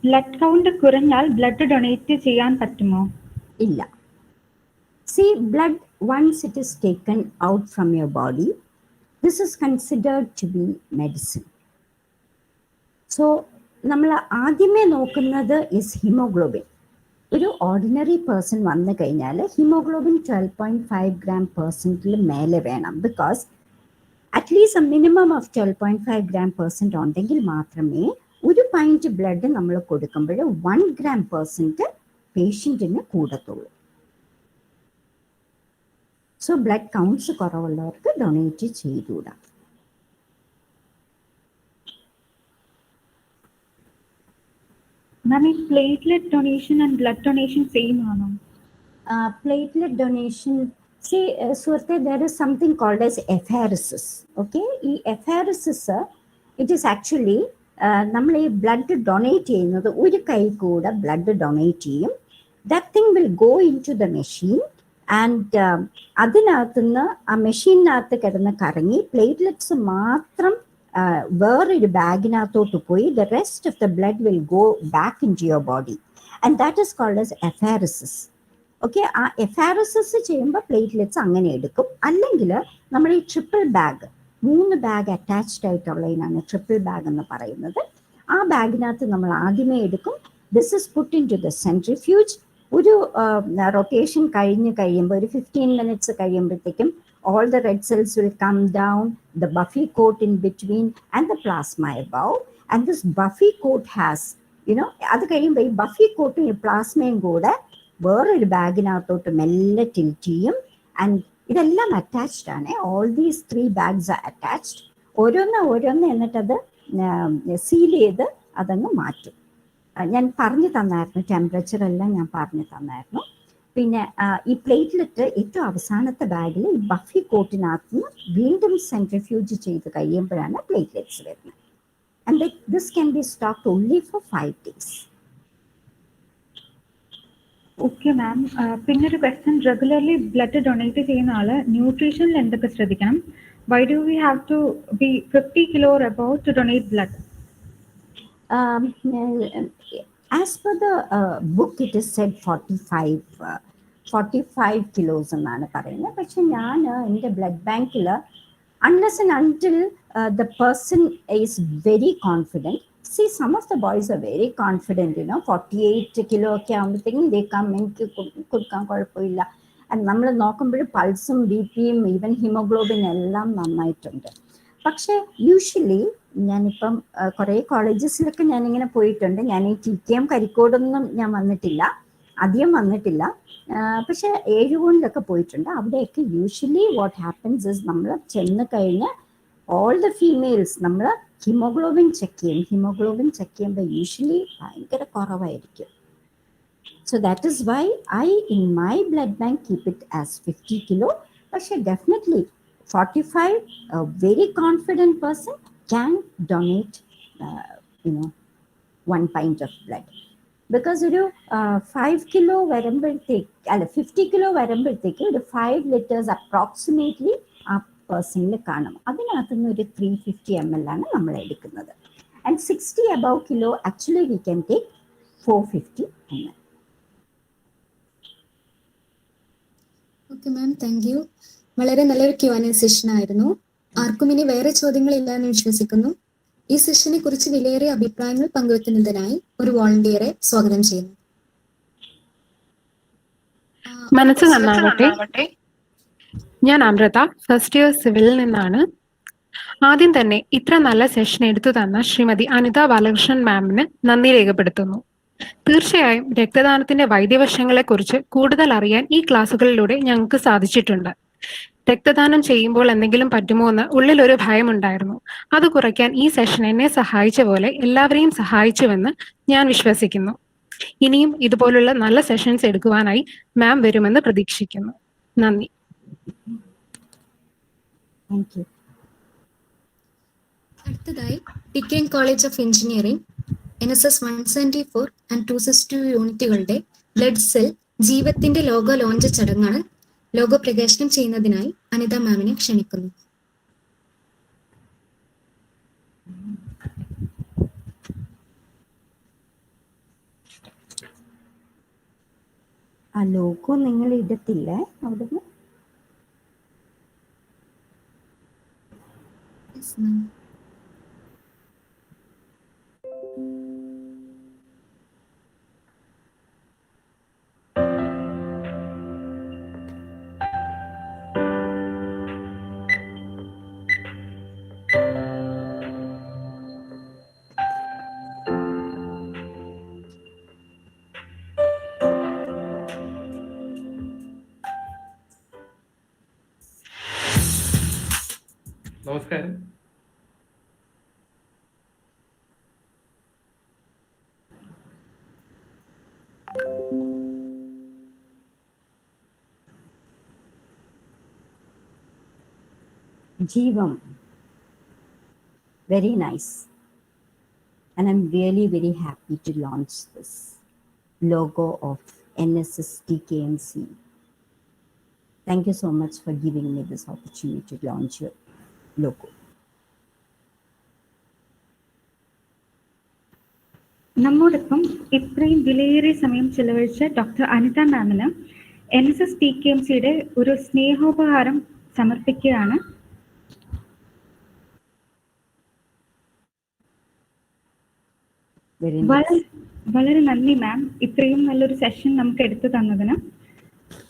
ബ്ലഡ് കൗണ്ട് കുറഞ്ഞാൽ ബ്ലഡ് ഡൊണേറ്റ് ചെയ്യാൻ പറ്റുമോ? ഇല്ല. See, blood, once it is taken out from your body, this is considered to be medicine. So, നമ്മൾ ആദ്യമേ നോക്കുന്നത് is hemoglobin. ഒരു ഓർഡിനറി പേഴ്സൺ വന്നു കഴിഞ്ഞാൽ ഹിമോഗ്ലോബിൻ 12.5 gram/% മേലെ വേണം. Because at least minimum of 12.5 gram/% ഉണ്ടെങ്കിൽ മാത്രമേ ഒരു പൈൻറ്റ് ബ്ലഡ് നമ്മൾ കൊടുക്കുമ്പോൾ 1 gram/% പേഷ്യൻറ്റിന് കൂടത്തുള്ളൂ. സോ ബ്ലഡ് കൗണ്ട്സ് കുറവുള്ളവർക്ക് ഡൊണേറ്റ് ചെയ്തുകൂടാ. മാം, ഈ platelet donation and blood donation same ആണോ? പ്ലേറ്റ്ലെറ്റ് ഡൊണേഷൻ, സുഹൃത്തെ, there is something called as apheresis. Okay, ഈ എഫാരിസിസ് ഇറ്റ് ഈസ് ആക്ച്വലി നമ്മൾ ഈ ബ്ലഡ് ഡൊണേറ്റ് ചെയ്യുന്നത് ഒരു കൈ കൂടെ ബ്ലഡ് ഡൊണേറ്റ് ചെയ്യും. That thing will go into the machine and അതിനകത്തുനിന്ന് ആ മെഷീനകത്ത് കിടന്ന് കറങ്ങി പ്ലേറ്റ്ലെറ്റ്സ് മാത്രം വേറൊരു ബാഗിനകത്തോട്ട് പോയി the rest of the blood will go back into your body and that is called as apheresis. Okay, ആ എഫാരിസിസ് ചെയ്യുമ്പോൾ പ്ലേറ്റ്ലെറ്റ്സ് അങ്ങനെ എടുക്കും. അല്ലെങ്കിൽ നമ്മൾ ഈ ട്രിപ്പിൾ ബാഗ്, 3 ബാഗ് അറ്റാച്ച്ഡ് ആയിട്ടുള്ളതിനാണ് ട്രിപ്പിൾ ബാഗ് എന്ന് പറയുന്നത്. ആ ബാഗിനകത്ത് നമ്മൾ ആദ്യമേ എടുക്കും. This is put into the centrifuge. ഒരു റൊട്ടേഷൻ കഴിയുമ്പോൾ ഒരു 15 minutes കഴിയുമ്പോഴത്തേക്കും all the red cells will come down, the buffy coat in between and the plasma above. And this buffy coat has, അത് കഴിയുമ്പോൾ ഈ ബഫി കോട്ടും ഈ പ്ലാസ്മയും കൂടെ വേറൊരു ബാഗിനകത്തോട്ട് മെല്ലെ ടിൽറ്റ് ചെയ്യും. ആൻഡ് ഇതെല്ലാം അറ്റാച്ച്ഡ് ആണ്. All these 3 bags are attached. ഓരോന്ന് എന്നിട്ടത് സീൽ ചെയ്ത് അതങ്ങ് മാറ്റും. ഞാൻ പറഞ്ഞു തന്നായിരുന്നു, ടെമ്പറേച്ചർ എല്ലാം ഞാൻ പറഞ്ഞു തന്നായിരുന്നു. പിന്നെ ഈ പ്ലേറ്റ്ലെറ്റ് ഏറ്റവും അവസാനത്തെ ബാഗിൽ ഈ ബഫി കോട്ടിനകത്ത് നിന്ന് വീണ്ടും സെൻട്രിഫ്യൂജ് ചെയ്ത് കഴിയുമ്പോഴാണ് പ്ലേറ്റ്ലെറ്റ്സ് വരുന്നത്. And this can be stocked only for 5 days. Okay ma'am. പിന്നെ ഒരു ക്വസ്റ്റ്യൻ, റെഗുലർലി ബ്ലഡ് ഡൊണേറ്റ് ചെയ്യുന്ന ആള് ന്യൂട്രീഷനിൽ എന്തൊക്കെ ശ്രദ്ധിക്കണം? Why do we have to be 50 kilo or above to donate blood? As per the book, it is said 45 kilos എന്നാണ് പറയുന്നത്. പക്ഷെ ഞാൻ എൻ്റെ ബ്ലഡ് ബാങ്കിൽ unless and until the person is very confident. See, some of the boys are very confident, 48 kilo ഒക്കെ ആകുമ്പോഴത്തേക്കും they come, എനിക്ക് കൊടുക്കാൻ കുഴപ്പമില്ല. നമ്മൾ നോക്കുമ്പോൾ പൾസും BP-യും ഈവൻ ഹിമോഗ്ലോബിൻ എല്ലാം നന്നായിട്ടുണ്ട്. പക്ഷേ യൂഷ്വലി ഞാനിപ്പം കുറേ കോളേജസിലൊക്കെ ഞാനിങ്ങനെ പോയിട്ടുണ്ട്. ഞാൻ ഈ TKM കരിക്കോടൊന്നും ഞാൻ വന്നിട്ടില്ല, അധികം വന്നിട്ടില്ല. പക്ഷെ ഏഴുകോണിലൊക്കെ പോയിട്ടുണ്ട്. അവിടെയൊക്കെ യൂഷ്വലി വാട്ട് ഹാപ്പൻസ് ഇസ് നമ്മൾ ചെന്ന് കഴിഞ്ഞ് ഓൾ ദ ഫീമെയിൽസ് നമ്മൾ ഹിമോഗ്ലോബിൻ ചെക്ക് ചെയ്യും. ഹിമോഗ്ലോബിൻ ചെക്ക് ചെയ്യുമ്പോൾ യൂഷ്വലി ഭയങ്കര കുറവായിരിക്കും. So that is why I in my blood bank keep it as 50 kilo. പക്ഷെ ഡെഫിനറ്റ്ലി 45, a very confident person can donate 1 pint of blood. Because ഒരു 5 kilo വരുമ്പോഴത്തേക്ക്, അല്ല 50 kilo വരുമ്പോഴത്തേക്ക് ഒരു 5 liters അപ്രോക്സിമേറ്റ്ലി ആ പേഴ്സണിൽ കാണും. അതിനകത്തുനിന്ന് ഒരു 350 ml ആണ് നമ്മൾ എടുക്കുന്നത്. And 60 above kilo actually we can take 450 ml. Okay ma'am, thank you. വളരെ നല്ലൊരു Q&A സെഷൻ ആയിരുന്നു. ആർക്കും ഇനി വേറെ ചോദ്യങ്ങളില്ല എന്ന് വിശ്വസിക്കുന്നു. ഈ സെഷനെ കുറിച്ച് വിലയേറിയ അഭിപ്രായങ്ങൾ പങ്കുവെക്കുന്നതിനായി ഒരു വോളണ്ടിയറെ സ്വാഗതം ചെയ്യുന്നു. മനസ്സ് നന്നാവട്ടെ. ഞാൻ അമൃത, ഫസ്റ്റ് ഇയർ സിവിലിൽ നിന്നാണ്. ആദ്യം തന്നെ ഇത്ര നല്ല സെഷൻ എടുത്തു തന്ന ശ്രീമതി അനിത ബാലകൃഷ്ണൻ മാമിന് നന്ദി രേഖപ്പെടുത്തുന്നു. തീർച്ചയായും രക്തദാനത്തിന്റെ വൈദ്യവശങ്ങളെ കുറിച്ച് കൂടുതൽ അറിയാൻ ഈ ക്ലാസ്സുകളിലൂടെ ഞങ്ങൾക്ക് സാധിച്ചിട്ടുണ്ട്. രക്തദാനം ചെയ്യുമ്പോൾ എന്തെങ്കിലും പറ്റുമോ എന്ന് ഉള്ളിലൊരു ഭയമുണ്ടായിരുന്നു. അത് കുറയ്ക്കാൻ ഈ സെഷൻ എന്നെ സഹായിച്ച പോലെ എല്ലാവരെയും സഹായിച്ചുവെന്ന് ഞാൻ വിശ്വസിക്കുന്നു. ഇനിയും ഇതുപോലുള്ള നല്ല സെഷൻസ് എടുക്കുവാനായി മാം വരുമെന്ന് പ്രതീക്ഷിക്കുന്നു. നന്ദി. അടുത്തതായി TKM College of Engineering NSS 174 and 262 യൂണിറ്റുകളുടെ ബ്ലഡ് സെൽ ജീവത്തിന്റെ ലോഗോ ലോഞ്ച് ചടങ്ങാണ് ലോഗോ പ്രകാശനം ചെയ്യുന്നതിനായി അനിത മാമിനെ ക്ഷണിക്കുന്നു. ആ ലോഗോ നിങ്ങൾ ഇടത്തില്ലേ അവിടുന്ന്? Yes, ma'am. നമസ്കാരം. Jeevam. Very nice. And I'm really very happy to launch this logo of NSS TKMCE. Thank you so much for giving me this opportunity to launch your logo. നമ്മോടൊപ്പം ഇത്രയും വിലയേറിയ സമയം ചെലവഴിച്ച doctor Anitha മാമിന് NSS TKMCയുടെ ഒരു സ്നേഹോപഹാരം സമർപ്പിക്കുകയാണ്. വളരെ നന്ദി മാം, ഇത്രയും നല്ലൊരു സെഷൻ നമുക്ക് എടുത്തു തന്നതിന്.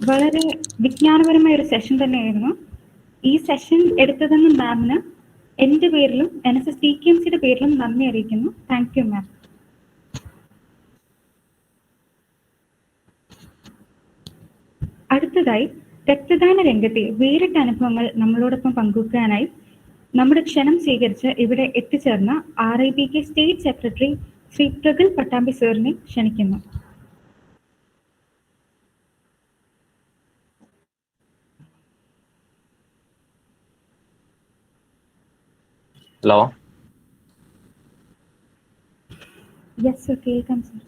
വളരെ വിജ്ഞാനപരമായ ഒരു സെഷൻ തന്നെയായിരുന്നു. ഈ സെഷൻ എടുത്തതെന്ന് മാമിന് എൻ്റെ പേരിലും NSS TKMCയുടെ പേരിലും നന്ദി അറിയിക്കുന്നു. Thank you ma'am. അടുത്തതായി രക്തദാന രംഗത്തെ വേറിട്ട അനുഭവങ്ങൾ നമ്മളോടൊപ്പം പങ്കുവെക്കാനായി നമ്മുടെ ക്ഷണം സ്വീകരിച്ച് ഇവിടെ എത്തിച്ചേർന്ന RIBK state secretary Shri Pragal Pattambi സാറിനെ ക്ഷണിക്കുന്നു. ഹലോ. യെസ് സർ, കേൾക്കാം സർ.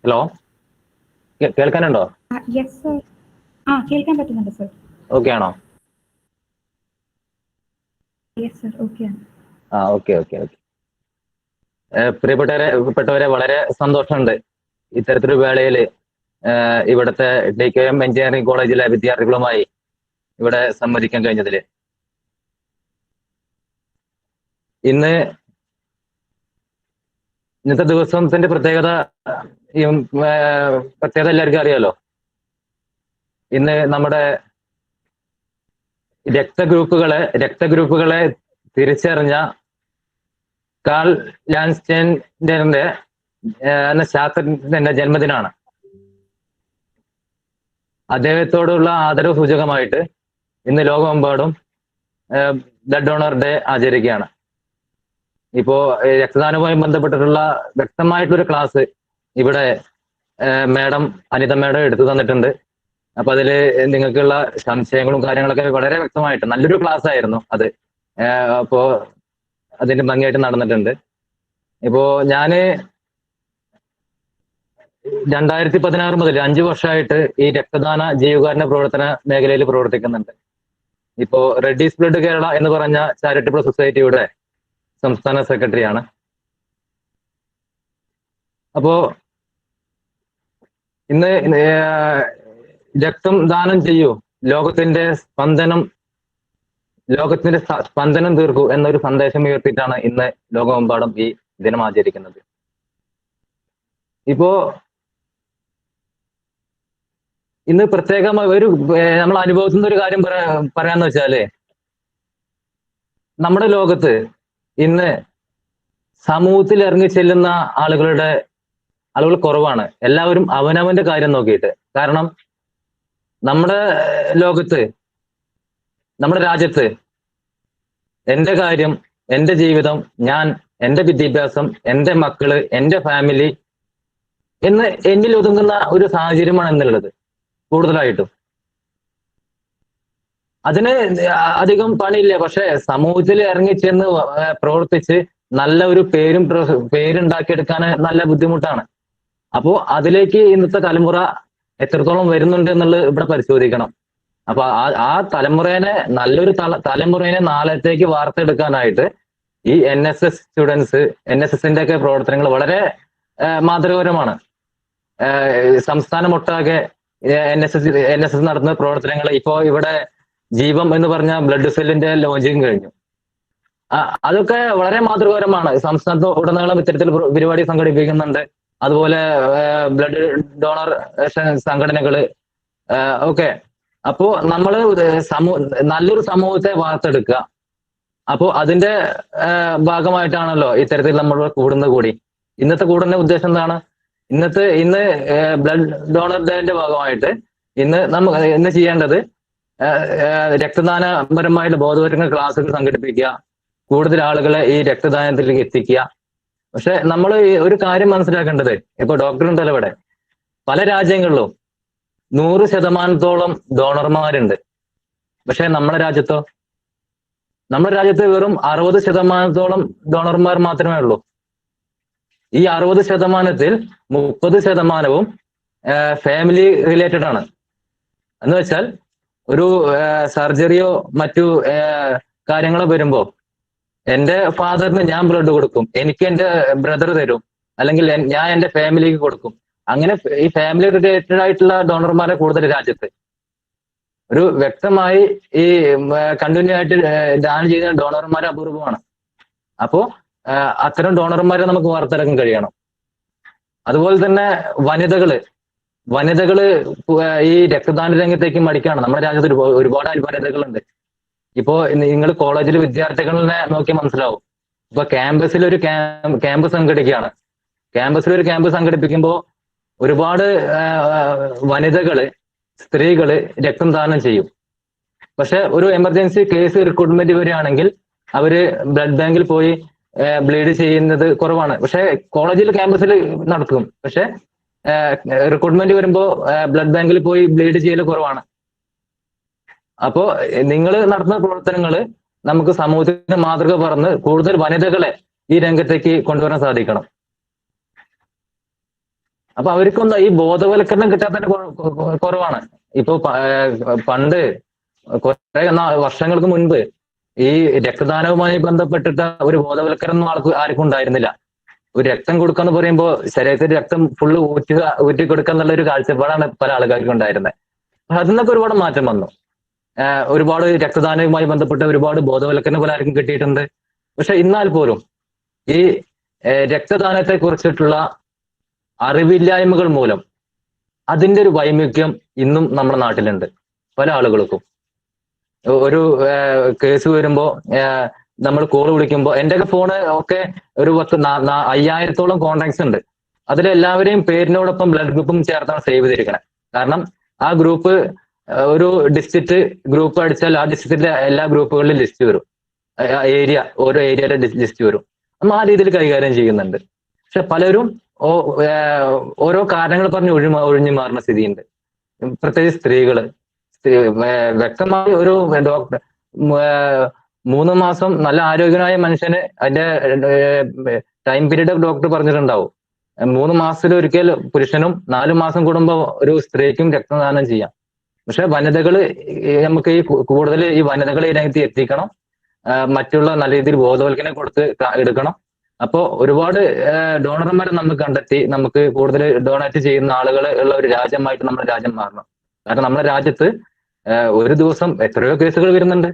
ഹലോ, കേൾക്കാനുണ്ടോ? Yes sir. കേൾക്കാൻ പറ്റുന്നുണ്ട് സർ. ഓക്കെ ആണോ? യെസ് സർ, ഓക്കെ ആണ്. ഓക്കെ. പ്രിയപ്പെട്ടവരെ വളരെ സന്തോഷമുണ്ട് ഇത്തരത്തിലൊരു വേളയിൽ ഇവിടുത്തെ TKM എഞ്ചിനീയറിംഗ് കോളേജിലെ വിദ്യാർത്ഥികളുമായി ഇവിടെ സംവദിക്കാൻ കഴിഞ്ഞതിൽ. ഇന്നത്തെ ദിവസത്തിന്റെ പ്രത്യേകത എല്ലാവർക്കും അറിയാലോ. ഇന്ന് നമ്മുടെ രക്തഗ്രൂപ്പുകളെ തിരിച്ചറിഞ്ഞ കാൾ ലാൻസ്റ്റൈൻ്റെ എന്ന ശാസ്ത്രജ്ഞന്റെ ജന്മദിനാണ്. അദ്ദേഹത്തോടുള്ള ആദരവ് സൂചകമായിട്ട് ഇന്ന് ലോകമെമ്പാടും ബ്ലഡ് ഡോണർ ഡേ ആചരിക്കുകയാണ്. ഇപ്പോ രക്തദാനവുമായി ബന്ധപ്പെട്ടിട്ടുള്ള വ്യക്തമായിട്ടൊരു ക്ലാസ് ഇവിടെ അനിത മേഡം എടുത്തു തന്നിട്ടുണ്ട്. അപ്പൊ അതില് നിങ്ങൾക്കുള്ള സംശയങ്ങളും കാര്യങ്ങളൊക്കെ വളരെ വ്യക്തമായിട്ട് നല്ലൊരു ക്ലാസ് ആയിരുന്നു അത്. അപ്പോ അതിന്റെ ഭംഗിയായിട്ട് നടന്നിട്ടുണ്ട്. ഇപ്പോ ഞാന് 2016 മുതൽ 5 വർഷമായിട്ട് ഈ രക്തദാന ജീവകാരുണ്യ പ്രവർത്തന മേഖലയിൽ പ്രവർത്തിക്കുന്നുണ്ട്. ഇപ്പോ റെഡ്ഡീസ് ബ്ലഡ് കേരള എന്ന് പറഞ്ഞ ചാരിറ്റബിൾ സൊസൈറ്റിയുടെ സംസ്ഥാന സെക്രട്ടറിയാണ്. അപ്പോ ഇന്ന് രക്തം ദാനം ചെയ്യൂ, ലോകത്തിന്റെ സ്പന്ദനം തീർക്കൂ എന്നൊരു സന്ദേശം ഉയർത്തിയിട്ടാണ് ഇന്ന് ലോകമെമ്പാടും ഈ ദിനം ആചരിക്കുന്നത്. ഇപ്പോ ഇന്ന് പ്രത്യേകമായി നമ്മൾ അനുഭവത്തിന്റെ ഒരു കാര്യം പറയാന്ന് വെച്ചാല്, നമ്മുടെ ലോകത്ത് ഇന്ന് സമൂഹത്തിൽ ഇറങ്ങി ചെല്ലുന്ന ആളുകൾ കുറവാണ്. എല്ലാവരും അവനവന്റെ കാര്യം നോക്കിയിട്ട്. കാരണം നമ്മുടെ ലോകത്ത്, നമ്മുടെ രാജ്യത്ത് എൻ്റെ കാര്യം, എൻ്റെ ജീവിതം, എൻ്റെ വിദ്യാഭ്യാസം, എൻ്റെ മക്കള്, എൻ്റെ ഫാമിലി എന്ന് എന്നിൽ ഒതുങ്ങുന്ന ഒരു സാഹചര്യമാണ് എന്നുള്ളത് കൂടുതലായിട്ടും. അതിന് അധികം പണിയില്ല. പക്ഷെ സമൂഹത്തിൽ ഇറങ്ങിച്ചെന്ന് പ്രവർത്തിച്ച് നല്ല ഒരു പേരുണ്ടാക്കിയെടുക്കാൻ നല്ല ബുദ്ധിമുട്ടാണ്. അപ്പോ അതിലേക്ക് ഇന്നത്തെ തലമുറ എത്രത്തോളം വരുന്നുണ്ട് എന്നുള്ളത് ഇവിടെ പരിശോധിക്കണം. അപ്പൊ ആ തലമുറേനെ നല്ലൊരു തലമുറേനെ നാളത്തേക്ക് വാർത്തെടുക്കാനായിട്ട് ഈ NSS സ്റ്റുഡൻസ്, NSSന്റെ ഒക്കെ പ്രവർത്തനങ്ങൾ വളരെ മാതൃകപരമാണ്. സംസ്ഥാനമൊട്ടാകെ NSS നടത്തുന്ന പ്രവർത്തനങ്ങൾ ഇപ്പോ ഇവിടെ ജീവം എന്ന് പറഞ്ഞ ബ്ലഡ് സെല്ലിന്റെ ലോഞ്ചിങ് കഴിഞ്ഞു. അതൊക്കെ വളരെ മാതൃകപരമാണ്. സംസ്ഥാനത്ത് ഉടനീളം ഇത്തരത്തിൽ പരിപാടി സംഘടിപ്പിക്കുന്നുണ്ട്. അതുപോലെ ബ്ലഡ് ഡോണർ സംഘടനകള് ഓക്കെ. അപ്പോ നമ്മള് നല്ലൊരു സമൂഹത്തെ വാർത്തെടുക്കുക. അപ്പോ അതിന്റെ ഭാഗമായിട്ടാണല്ലോ ഇത്തരത്തിൽ നമ്മൾ കൂടുന്ന കൂടി. ഇന്നത്തെ കൂടുന്ന ഉദ്ദേശം എന്താണ്? ഇന്ന് ബ്ലഡ് ഡോണർ ഡേന്റെ ഭാഗമായിട്ട് ഇന്ന് ചെയ്യേണ്ടത് രക്തദാനപരമായിട്ട് ബോധവൽക്കരണ ക്ലാസ്സുകൾ സംഘടിപ്പിക്കുക, കൂടുതൽ ആളുകളെ ഈ രക്തദാനത്തിലേക്ക് എത്തിക്കുക. പക്ഷെ നമ്മൾ ഒരു കാര്യം മനസ്സിലാക്കേണ്ടത്, ഇപ്പൊ ഡോക്ടർ ഉണ്ടല്ലോ ഇവിടെ, പല രാജ്യങ്ങളിലും 100% ഡോണർമാരുണ്ട്. പക്ഷെ നമ്മുടെ രാജ്യത്ത് വെറും 60% ഡോണർമാർ മാത്രമേ ഉള്ളൂ. ഈ 60%-ത്തിൽ 30%-വും ഫാമിലി റിലേറ്റഡ് ആണ്. എന്ന് വെച്ചാൽ ഒരു സർജറിയോ മറ്റു കാര്യങ്ങളോ വരുമ്പോ എന്റെ ഫാദറിന് ഞാൻ ബ്ലഡ് കൊടുക്കും, എനിക്ക് എന്റെ ബ്രദർ തരും, അല്ലെങ്കിൽ ഞാൻ എന്റെ ഫാമിലിക്ക് കൊടുക്കും. അങ്ങനെ ഈ ഫാമിലി റിലേറ്റഡ് ആയിട്ടുള്ള ഡോണർമാരെ കൂടുതൽ രാജ്യത്ത്. ഒരു വ്യക്തമായി ഈ കണ്ടിന്യൂ ആയിട്ട് ദാനം ചെയ്യുന്ന ഡോണർമാരെ അപൂർവമാണ്. അപ്പോ അത്തരം ഡോണർമാരെ നമുക്ക് വാർത്തെടുക്കാൻ കഴിയണം. അതുപോലെ തന്നെ വനിതകള് ഈ രക്തദാന രംഗത്തേക്ക് മടിക്കാണ്. നമ്മുടെ രാജ്യത്ത് ഒരുപാട് വനിതകളുണ്ട്. ഇപ്പോ നിങ്ങൾ കോളേജിൽ വിദ്യാർത്ഥികളെ നോക്കിയാൽ മനസ്സിലാവും. ഇപ്പൊ ക്യാമ്പസിൽ ഒരു ക്യാമ്പ് സംഘടിക്കുകയാണ്. ഒരു ക്യാമ്പ് സംഘടിപ്പിക്കുമ്പോൾ ഒരുപാട് സ്ത്രീകള് രക്തം ദാനം ചെയ്യും. പക്ഷെ ഒരു എമർജൻസി കേസ് റിക്രൂട്ട്മെന്റ് വരികയാണെങ്കിൽ അവര് ബ്ലഡ് ബാങ്കിൽ പോയി ബ്ലീഡ് ചെയ്യുന്നത് കുറവാണ്. പക്ഷെ കോളേജിൽ ക്യാമ്പസിൽ നടക്കും. പക്ഷെ റിക്രൂട്ട്മെന്റ് വരുമ്പോ ബ്ലഡ് ബാങ്കിൽ പോയി ബ്ലീഡ് ചെയ്യൽ കുറവാണ്. അപ്പോ നിങ്ങൾ നടത്തുന്ന പ്രവർത്തനങ്ങൾ നമുക്ക് സമൂഹത്തിന് മാതൃക പറഞ്ഞ് കൂടുതൽ വനിതകളെ ഈ രംഗത്തേക്ക് കൊണ്ടുവരാൻ സാധിക്കണം. അപ്പൊ അവർക്കൊന്നും ഈ ബോധവൽക്കരണം കിട്ടാത്തതിന്റെ കുറവാണ്. ഇപ്പൊ പണ്ട് കുറെ വർഷങ്ങൾക്ക് മുൻപ് ഈ രക്തദാനവുമായി ബന്ധപ്പെട്ടിട്ട് ഒരു ബോധവൽക്കരണം ആർക്കും ഉണ്ടായിരുന്നില്ല. ഒരു രക്തം കൊടുക്കാന്ന് പറയുമ്പോൾ ശരീരത്തിൽ രക്തം ഫുള്ള് ഊറ്റി കൊടുക്കുക എന്നുള്ള ഒരു കാഴ്ചപ്പാടാണ് പല ആൾക്കാർക്കും ഉണ്ടായിരുന്നത്. അതിന്നൊക്കെ ഒരുപാട് മാറ്റം വന്നു. ഒരുപാട് രക്തദാനവുമായി ബന്ധപ്പെട്ട ഒരുപാട് ബോധവൽക്കരണം പോലെ ആർക്കും കിട്ടിയിട്ടുണ്ട്. പക്ഷെ എന്നാൽ പോലും ഈ രക്തദാനത്തെ കുറിച്ചിട്ടുള്ള അറിവില്ലായ്മകൾ മൂലം അതിന്റെ ഒരു വൈമുഖ്യം ഇന്നും നമ്മുടെ നാട്ടിലുണ്ട്. പല ആളുകൾക്കും ഒരു കേസ് വരുമ്പോ നമ്മൾ കോൾ വിളിക്കുമ്പോൾ എന്റെയൊക്കെ ഫോണ് ഒക്കെ ഒരു 5000-ഓളം കോൺടാക്ട്സ് ഉണ്ട്. അതിലെല്ലാവരെയും പേരിനോടൊപ്പം ബ്ലഡ് ഗ്രൂപ്പും ചേർത്താണ് സേവ് ചെയ്തിരിക്കണേ. കാരണം ആ ഗ്രൂപ്പ് ഒരു ഡിസ്ട്രിക്ട് ഗ്രൂപ്പ് അടിച്ചാൽ ആ ഡിസ്ട്രിക്റ്റിലെ എല്ലാ ഗ്രൂപ്പുകളിലും ലിസ്റ്റ് വരും. ഓരോ ഏരിയയുടെ ലിസ്റ്റ് വരും. നമ്മൾ ആ രീതിയിൽ കൈകാര്യം ചെയ്യുന്നുണ്ട്. പക്ഷെ പലരും ഓരോ കാരണങ്ങൾ പറഞ്ഞ് ഒഴിഞ്ഞു മാറുന്ന സ്ഥിതിയുണ്ട്. പ്രത്യേകിച്ച് സ്ത്രീകള് വ്യക്തമായി ഒരു ഡോക്ടർ 3 മാസം നല്ല ആരോഗ്യനായ മനുഷ്യന് അതിന്റെ ടൈം പീരീഡ് ഡോക്ടർ പറഞ്ഞിട്ടുണ്ടാവും. 3 മാസത്തിലൊരിക്കൽ പുരുഷനും 4 മാസം കൂടുമ്പോൾ ഒരു സ്ത്രീക്കും രക്തദാനം ചെയ്യാം. പക്ഷെ വനിതകള് നമുക്ക് കൂടുതൽ ഈ വനിതകളെ രംഗത്ത് എത്തിക്കണം. മറ്റുള്ള നല്ല രീതിയിൽ ബോധവൽക്കരണം കൊടുത്ത് എടുക്കണം. അപ്പോ ഒരുപാട് ഡോണർമാരെ നമുക്ക് കണ്ടെത്തി നമുക്ക് കൂടുതൽ ഡൊണേറ്റ് ചെയ്യുന്ന ആളുകൾ ഉള്ള ഒരു രാജ്യമായിട്ട് നമ്മുടെ രാജ്യം മാറണം. കാരണം നമ്മുടെ രാജ്യത്ത് ഒരു ദിവസം എത്രയോ കേസുകൾ വരുന്നുണ്ട്.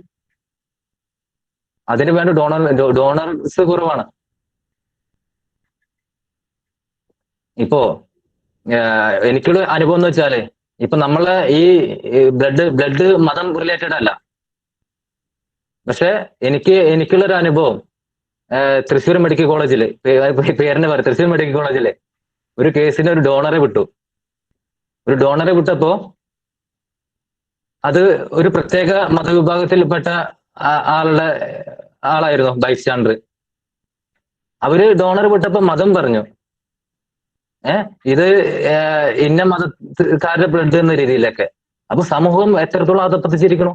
അതിന് വേണ്ട ഡോണേഴ്സ് കുറവാണ്. ഇപ്പോ എനിക്കുള്ള അനുഭവം എന്ന് വെച്ചാല് ഇപ്പൊ നമ്മളെ ഈ ബ്ലഡ് മതം റിലേറ്റഡ് അല്ല. പക്ഷെ എനിക്കുള്ളൊരു അനുഭവം തൃശ്ശൂർ മെഡിക്കൽ കോളേജില് പേരിന് പറയും തൃശ്ശൂർ മെഡിക്കൽ കോളേജില് ഒരു കേസിന് ഒരു ഡോണറെ വിട്ടപ്പോ അത് ഒരു പ്രത്യേക മതവിഭാഗത്തിൽപ്പെട്ട ആളായിരുന്നു ബൈസ്റ്റാൻഡർ. അവര് ഡോണർ വിട്ടപ്പോ മതം പറഞ്ഞു ഇത് ഇന്ന മതക്കാരുടെ ബ്ലഡ് എന്ന രീതിയിലൊക്കെ. അപ്പൊ സമൂഹം എത്രത്തോളം അതപ്പത്തിച്ചിരിക്കണു.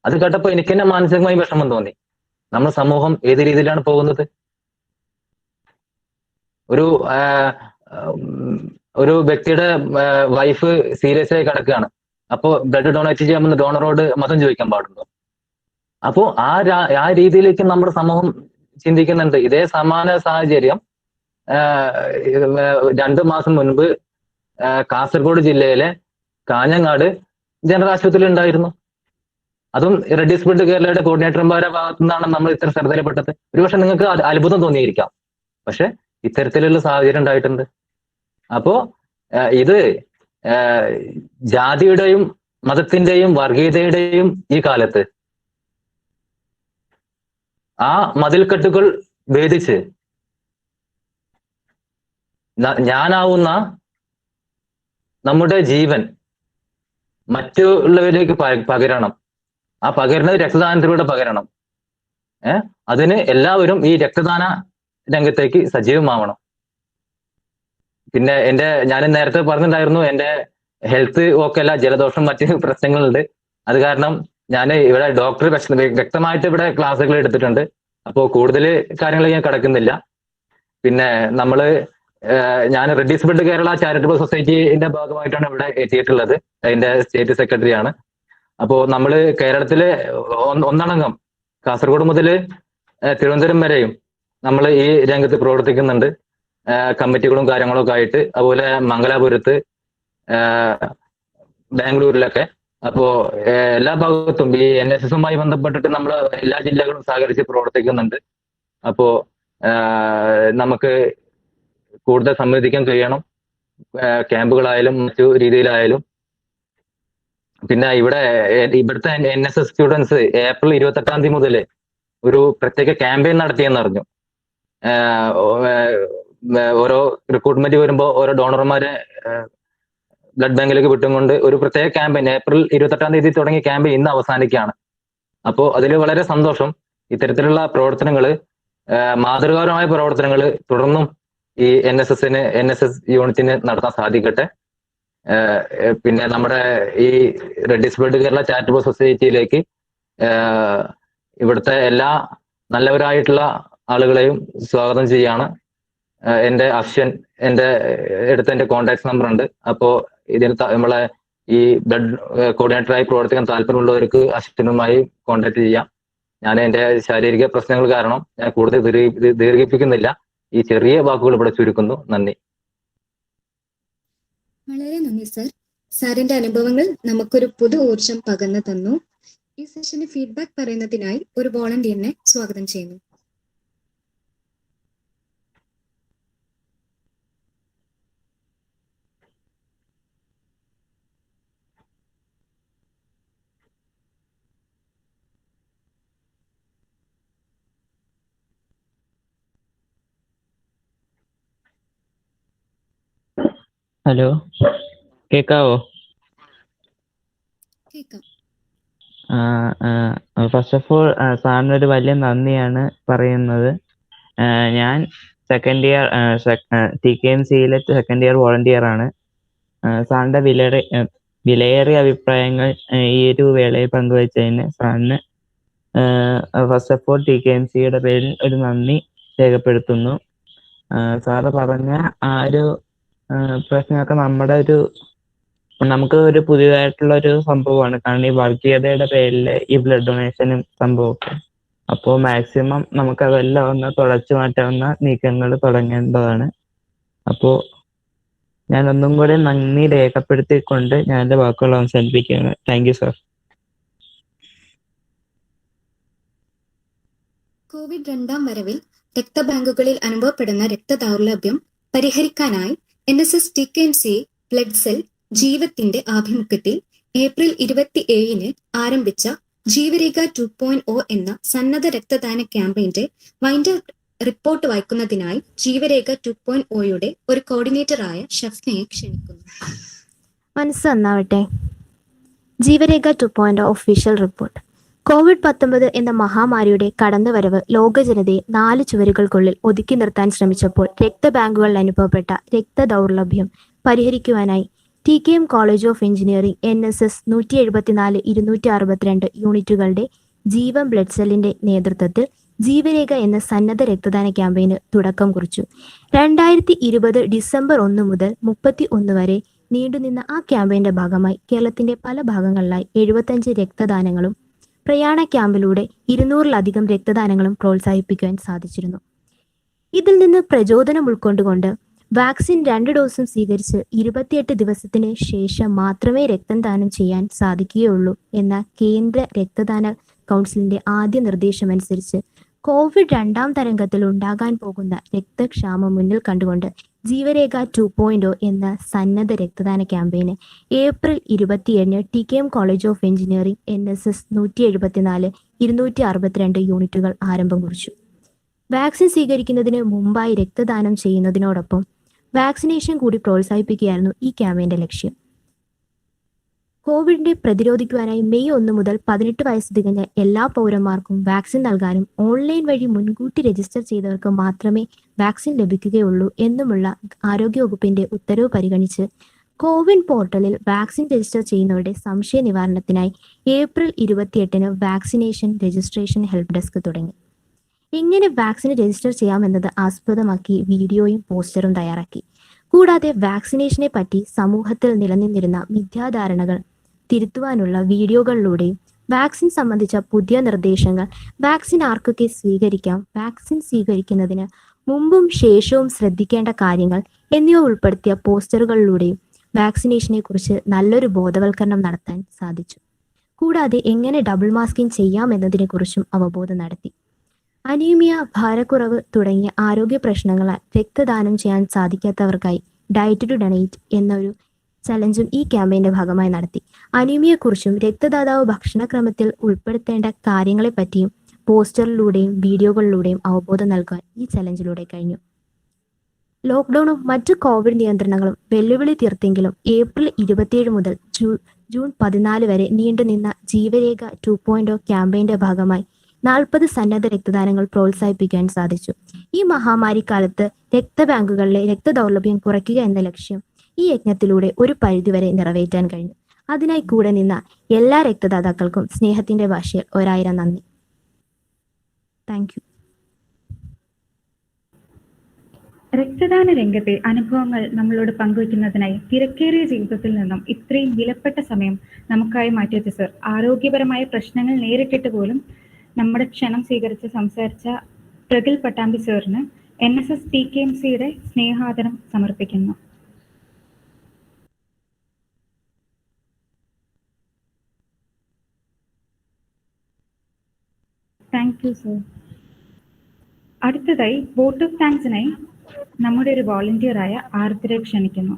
അത് കേട്ടപ്പോ എനിക്ക് തന്നെ മാനസികമായി വിഷമം തോന്നി. നമ്മുടെ സമൂഹം ഏത് രീതിയിലാണ് പോകുന്നത്. ഒരു ഒരു വ്യക്തിയുടെ വൈഫ് സീരിയസ് ആയി കിടക്കുകയാണ്. അപ്പോ ബ്ലഡ് ഡൊണേറ്റ് ചെയ്യാമെന്ന് ഡോണറോട് മതം ചോദിക്കാൻ പാടുണ്ടോ? അപ്പോ ആ രീതിയിലേക്ക് നമ്മുടെ സമൂഹം ചിന്തിക്കുന്നുണ്ട്. ഇതേ സമാന സാഹചര്യം 2 മാസം മുൻപ് കാസർഗോഡ് ജില്ലയിലെ കാഞ്ഞങ്ങാട് ജനറൽ ആശുപത്രിയിൽ ഉണ്ടായിരുന്നു. അതും റെഡ്ഡീസ് ബ്ലഡ് കേരളയുടെ കോർഡിനേറ്റർമാരുടെ ഭാഗത്തു നിന്നാണ് നമ്മൾ ഇത്ര ശ്രദ്ധയിൽപ്പെട്ടത്. ഒരുപക്ഷെ നിങ്ങൾക്ക് അത്ഭുതം തോന്നിയിരിക്കാം, പക്ഷെ ഇത്തരത്തിലുള്ള സാഹചര്യം ഉണ്ടായിട്ടുണ്ട്. അപ്പോ ഇത് ജാതിയുടെയും മതത്തിന്റെയും വർഗീയതയുടെയും ഈ കാലത്ത് ആ മതിൽക്കെട്ടുകൾ ഭേദിച്ച് ഞാനാവുന്ന നമ്മുടെ ജീവൻ മറ്റുള്ളവരിലേക്ക് പകരണം. ആ പകരുന്നത് രക്തദാനത്തിലൂടെ പകരണം. അതിന് എല്ലാവരും ഈ രക്തദാന രംഗത്തേക്ക് സജീവമാവണം. പിന്നെ ഞാൻ നേരത്തെ പറഞ്ഞിട്ടുണ്ടായിരുന്നു, എന്റെ ഹെൽത്ത് ഓക്കെ അല്ല, ജലദോഷം മറ്റ് പ്രശ്നങ്ങളുണ്ട്. അത് കാരണം ഞാൻ ഇവിടെ ഡോക്ടർ വ്യക്തമായിട്ട് ഇവിടെ ക്ലാസ്സുകൾ എടുത്തിട്ടുണ്ട്. അപ്പോൾ കൂടുതൽ കാര്യങ്ങൾ ഞാൻ കടക്കുന്നില്ല. പിന്നെ ഞാൻ റെഡ്ഡീസ് ബ്ലഡ് കേരള ചാരിറ്റബിൾ സൊസൈറ്റിന്റെ ഭാഗമായിട്ടാണ് ഇവിടെ എത്തിയിട്ടുള്ളത്. അതിന്റെ സ്റ്റേറ്റ് സെക്രട്ടറിയാണ്. അപ്പോ നമ്മള് കേരളത്തിലെ ഒന്നടങ്കം കാസർഗോഡ് മുതൽ തിരുവനന്തപുരം വരെയും നമ്മൾ ഈ രംഗത്ത് പ്രവർത്തിക്കുന്നുണ്ട്. കമ്മിറ്റികളും കാര്യങ്ങളും ഒക്കെ ആയിട്ട്. അതുപോലെ മംഗലാപുരത്ത്, ബാംഗ്ലൂരിലൊക്കെ. അപ്പോ എല്ലാ ഭാഗത്തും ഈ NSSുമായി ബന്ധപ്പെട്ടിട്ട് നമ്മൾ എല്ലാ ജില്ലകളും സഹകരിച്ച് പ്രവർത്തിക്കുന്നുണ്ട്. അപ്പോ നമുക്ക് കൂടുതൽ സംവദിക്കാൻ കഴിയണം, ക്യാമ്പുകളായാലും മറ്റു രീതിയിലായാലും. പിന്നെ ഇവിടുത്തെ NSS സ്റ്റുഡൻസ് ഏപ്രിൽ 28 മുതൽ ഒരു പ്രത്യേക ക്യാമ്പയിൻ നടത്തിയെന്ന് അറിഞ്ഞു. ഓരോ റിക്രൂട്ട്മെന്റ് വരുമ്പോൾ ഓരോ ഡോണർമാരെ ബ്ലഡ് ബാങ്കിലേക്ക് വിട്ടുകൊണ്ട് ഒരു പ്രത്യേക ക്യാമ്പയിൻ ഏപ്രിൽ 28 തുടങ്ങിയ ക്യാമ്പയിൻ ഇന്ന് അവസാനിക്കുകയാണ്. അപ്പോൾ അതിൽ വളരെ സന്തോഷം. ഇത്തരത്തിലുള്ള പ്രവർത്തനങ്ങൾ, മാതൃകാപരമായ പ്രവർത്തനങ്ങൾ തുടർന്നും ഈ NSS യൂണിറ്റിന് നടത്താൻ സാധിക്കട്ടെ. പിന്നെ നമ്മുടെ ഈ റെഡ്ഡീസ് ബ്ലഡ് കേരള ചാരിറ്റബിൾ സൊസൈറ്റിയിലേക്ക് ഇവിടുത്തെ എല്ലാ നല്ലവരായിട്ടുള്ള ആളുകളെയും സ്വാഗതം ചെയ്യാണ്. എന്റെ അശ്വൻ എന്റെ കോൺടാക്ട് നമ്പർ ഉണ്ട്. അപ്പോ ഇതിന് നമ്മളെ ഈ ബ്ലഡ് കോർഡിനേറ്ററായി പ്രവർത്തിക്കാൻ താല്പര്യമുള്ളവർക്ക് അശ്വനുമായി കോൺടാക്ട് ചെയ്യാം. ഞാൻ എന്റെ ശാരീരിക പ്രശ്നങ്ങൾ കാരണം ഞാൻ കൂടുതൽ ദീർഘിപ്പിക്കുന്നില്ല. ഈ ചെറിയ വാക്കുകൾ ഇവിടെ ചുരുക്കുന്നു. നന്ദി. വളരെ നന്ദി സർ. സാറിന്റെ അനുഭവങ്ങൾ നമുക്കൊരു പുതു ഊർജം പകർന്നു തന്നു. ഈ സെഷന് ഫീഡ്ബാക്ക് പറയുന്നതിനായി ഒരു വോളണ്ടിയറിനെ സ്വാഗതം ചെയ്യുന്നു. ഹലോ, കേക്കാവോ? കേൾക്കാം. ഫസ്റ്റ് ഓഫ് ഓൾ സാറിന് ഒരു വലിയ നന്ദിയാണ് പറയുന്നത്. ഞാൻ സെക്കൻഡ് ഇയർ TKMCEയിലെ സെക്കൻഡ് ഇയർ വോളണ്ടിയർ ആണ്. സാറിന്റെ വിലയേറിയ അഭിപ്രായങ്ങൾ ഈ ഒരു വേളയിൽ പങ്കുവച്ചതിന് സാറിന് ഫസ്റ്റ് ഓഫ് ഓൾ TKMCEയുടെ പേരിൽ ഒരു നന്ദി രേഖപ്പെടുത്തുന്നു. സാറ് പറഞ്ഞ ആ ഒരു പ്രശ്നമൊക്കെ നമുക്ക് ഒരു പുതിയതായിട്ടുള്ള ഒരു സംഭവമാണ്. കാരണം ഈ വർഗീയതയുടെ പേരിൽ ഈ ബ്ലഡ് ഡൊണേഷനും സംഭവമൊക്കെ. അപ്പോൾ മാക്സിമം നമുക്കതെല്ലാം ഒന്ന് തുടച്ചു മാറ്റാവുന്ന നീക്കങ്ങൾ തുടങ്ങേണ്ടതാണ്. അപ്പോൾ ഞാൻ ഒന്നും കൂടെ നന്ദി രേഖപ്പെടുത്തിക്കൊണ്ട് ഞാൻ എൻ്റെ വാക്കുകൾ അവസാനിപ്പിക്കുകയാണ്. Thank you sir. കോവിഡ് 2ാം വരവിൽ രക്തബാങ്കുകളിൽ അനുഭവപ്പെടുന്ന രക്തദൗർലഭ്യം പരിഹരിക്കാനായി NSS TKMCE ബ്ലഡ് സെൽ ജീവത്തിന്റെ ആഭിമുഖ്യത്തിൽ ഏപ്രിൽ 27 ആരംഭിച്ച ജീവരേഖ 2.0 എന്ന സന്നദ്ധ രക്തദാന ക്യാമ്പയിന്റെ വൈൻഡ് റിപ്പോർട്ട് വായിക്കുന്നതിനായി ജീവരേഖ 2.0യുടെ ഒരു കോർഡിനേറ്ററായ ഷഫ്നയെ ക്ഷണിക്കുന്നു. മനസ്സ് നന്നാവട്ടെ. ജീവരേഖ 2.0 ഒഫീഷ്യൽ റിപ്പോർട്ട്. COVID-19 എന്ന മഹാമാരിയുടെ കടന്നുവരവ് ലോകജനതയെ 4 ചുവരുകൾക്കുള്ളിൽ ഒതുക്കി നിർത്താൻ ശ്രമിച്ചപ്പോൾ രക്തബാങ്കുകളിൽ അനുഭവപ്പെട്ട രക്തദൗർലഭ്യം പരിഹരിക്കുവാനായി TKM College of Engineering NSS 174, 262 യൂണിറ്റുകളുടെ ജീവൻ ബ്ലഡ് സെല്ലിന്റെ നേതൃത്വത്തിൽ ജീവരേഖ എന്ന സന്നദ്ധ രക്തദാന ക്യാമ്പയിന് തുടക്കം കുറിച്ചു. 2020 ഡിസംബർ 1 മുതൽ 31 വരെ നീണ്ടുനിന്ന ആ ക്യാമ്പയിന്റെ ഭാഗമായി കേരളത്തിന്റെ പല ഭാഗങ്ങളിലായി 75 രക്തദാനങ്ങളും പ്രയാണ ക്യാമ്പിലൂടെ 200-ലധികം രക്തദാനങ്ങളും പ്രോത്സാഹിപ്പിക്കുവാൻ സാധിച്ചിരുന്നു. ഇതിൽ നിന്ന് പ്രചോദനം ഉൾക്കൊണ്ടുകൊണ്ട് വാക്സിൻ 2 ഡോസും സ്വീകരിച്ച് 28 ദിവസത്തിന് ശേഷം മാത്രമേ രക്തം ദാനം ചെയ്യാൻ സാധിക്കുകയുള്ളൂ എന്ന കേന്ദ്ര രക്തദാന കൗൺസിലിന്റെ ആദ്യ നിർദ്ദേശമനുസരിച്ച് കോവിഡ് 2ാം തരംഗത്തിൽ ഉണ്ടാകാൻ പോകുന്ന രക്തക്ഷാമം മുന്നിൽ കണ്ടുകൊണ്ട് ജീവരേഖ 2.0 എന്ന സന്നദ്ധ രക്തദാന ക്യാമ്പയിന് April 27 TKM College of Engineering NSS 174 262 യൂണിറ്റുകൾ ആരംഭം കുറിച്ചു. വാക്സിൻ സ്വീകരിക്കുന്നതിന് മുമ്പായി രക്തദാനം ചെയ്യുന്നതിനോടൊപ്പം വാക്സിനേഷൻ കൂടി പ്രോത്സാഹിപ്പിക്കുകയായിരുന്നു ഈ ക്യാമ്പയിന്റെ ലക്ഷ്യം. കോവിഡിനെ പ്രതിരോധിക്കുവാനായി മെയ് 1 മുതൽ 18 വയസ്സ് തികഞ്ഞ എല്ലാ പൗരന്മാർക്കും വാക്സിൻ നൽകാനും ഓൺലൈൻ വഴി മുൻകൂട്ടി രജിസ്റ്റർ ചെയ്തവർക്ക് മാത്രമേ വാക്സിൻ ലഭിക്കുകയുള്ളൂ എന്നുമുള്ള ആരോഗ്യവകുപ്പിന്റെ ഉത്തരവ് പരിഗണിച്ച് കോവിൻ പോർട്ടലിൽ വാക്സിൻ രജിസ്റ്റർ ചെയ്യുന്നവരുടെ സംശയ നിവാരണത്തിനായി April 28 vaccination registration help desk തുടങ്ങി. എങ്ങനെ വാക്സിന് രജിസ്റ്റർ ചെയ്യാമെന്നത് ആസ്പദമാക്കി വീഡിയോയും പോസ്റ്ററും തയ്യാറാക്കി. കൂടാതെ വാക്സിനേഷനെ പറ്റി സമൂഹത്തിൽ നിലനിന്നിരുന്ന മിഥ്യാധാരണകൾ തിരുത്തുവാനുള്ള വീഡിയോകളിലൂടെയും വാക്സിൻ സംബന്ധിച്ച പുതിയ നിർദ്ദേശങ്ങൾ, വാക്സിൻ ആർക്കൊക്കെ സ്വീകരിക്കാം, വാക്സിൻ സ്വീകരിക്കുന്നതിന് മുമ്പും ശേഷവും ശ്രദ്ധിക്കേണ്ട കാര്യങ്ങൾ എന്നിവ ഉൾപ്പെടുത്തിയ പോസ്റ്ററുകളിലൂടെയും വാക്സിനേഷനെ കുറിച്ച് നല്ലൊരു ബോധവൽക്കരണം നടത്താൻ സാധിച്ചു. കൂടാതെ എങ്ങനെ ഡബിൾ മാസ്കിംഗ് ചെയ്യാം എന്നതിനെക്കുറിച്ചും അവബോധം നടത്തി. അനീമിയ, ഭാരക്കുറവ് തുടങ്ങിയ ആരോഗ്യ പ്രശ്നങ്ങളാൽ രക്തദാനം ചെയ്യാൻ സാധിക്കാത്തവർക്കായി ഡയറ്റ് ടു ഡൊണേറ്റ് എന്നൊരു ചലഞ്ചും ഈ ക്യാമ്പയിന്റെ ഭാഗമായി നടത്തി. അനീമിയെക്കുറിച്ചും രക്തദാതാവ് ഭക്ഷണക്രമത്തിൽ ഉൾപ്പെടുത്തേണ്ട കാര്യങ്ങളെപ്പറ്റിയും പോസ്റ്ററിലൂടെയും വീഡിയോകളിലൂടെയും അവബോധം നൽകാൻ ഈ ചലഞ്ചിലൂടെ കഴിഞ്ഞു. ലോക്ക്ഡൌണും മറ്റു കോവിഡ് നിയന്ത്രണങ്ങളും വെല്ലുവിളി തീർത്തെങ്കിലും ഏപ്രിൽ 27 മുതൽ ജൂൺ 14 വരെ നീണ്ടുനിന്ന ജീവരേഖ 2.0 ക്യാമ്പയിന്റെ ഭാഗമായി 40 സന്നദ്ധ രക്തദാനങ്ങൾ പ്രോത്സാഹിപ്പിക്കാൻ സാധിച്ചു. ഈ മഹാമാരി കാലത്ത് രക്തബാങ്കുകളിലെ രക്തദൗർലഭ്യം കുറയ്ക്കുക എന്ന ലക്ഷ്യം ഈ യജ്ഞത്തിലൂടെ ഒരു പരിധിവരെ നിറവേറ്റാൻ കഴിഞ്ഞു. അതിനായി കൂടെ നിന്ന എല്ലാ രക്തദാതാക്കൾക്കും സ്നേഹത്തിന്റെ ഭാഷയിൽ 1000 നന്ദി. Thank you. രക്തദാന രംഗത്തെ അനുഭവങ്ങൾ നമ്മളോട് പങ്കുവയ്ക്കുന്നതിനായി തിരക്കേറിയ ജീവിതത്തിൽ നിന്നും ഇത്രയും വിലപ്പെട്ട സമയം നമുക്കായി മാറ്റിവെച്ച സർ, ആരോഗ്യപരമായ പ്രശ്നങ്ങൾ നേരിട്ടിട്ട് പോലും നമ്മുടെ ക്ഷണം സ്വീകരിച്ച് സംസാരിച്ച പ്രഗിൽ പട്ടാമ്പി സാറിന് NSS TKMCയുടെ സ്നേഹാദരം സമർപ്പിക്കുന്നു. Thank you sir. അടുത്തതായി വോട്ട് ഓഫ് താങ്ക്സിനായി നമ്മുടെ ഒരു വോളണ്ടിയറായ ആർദ്രയെ ക്ഷണിക്കുന്നു.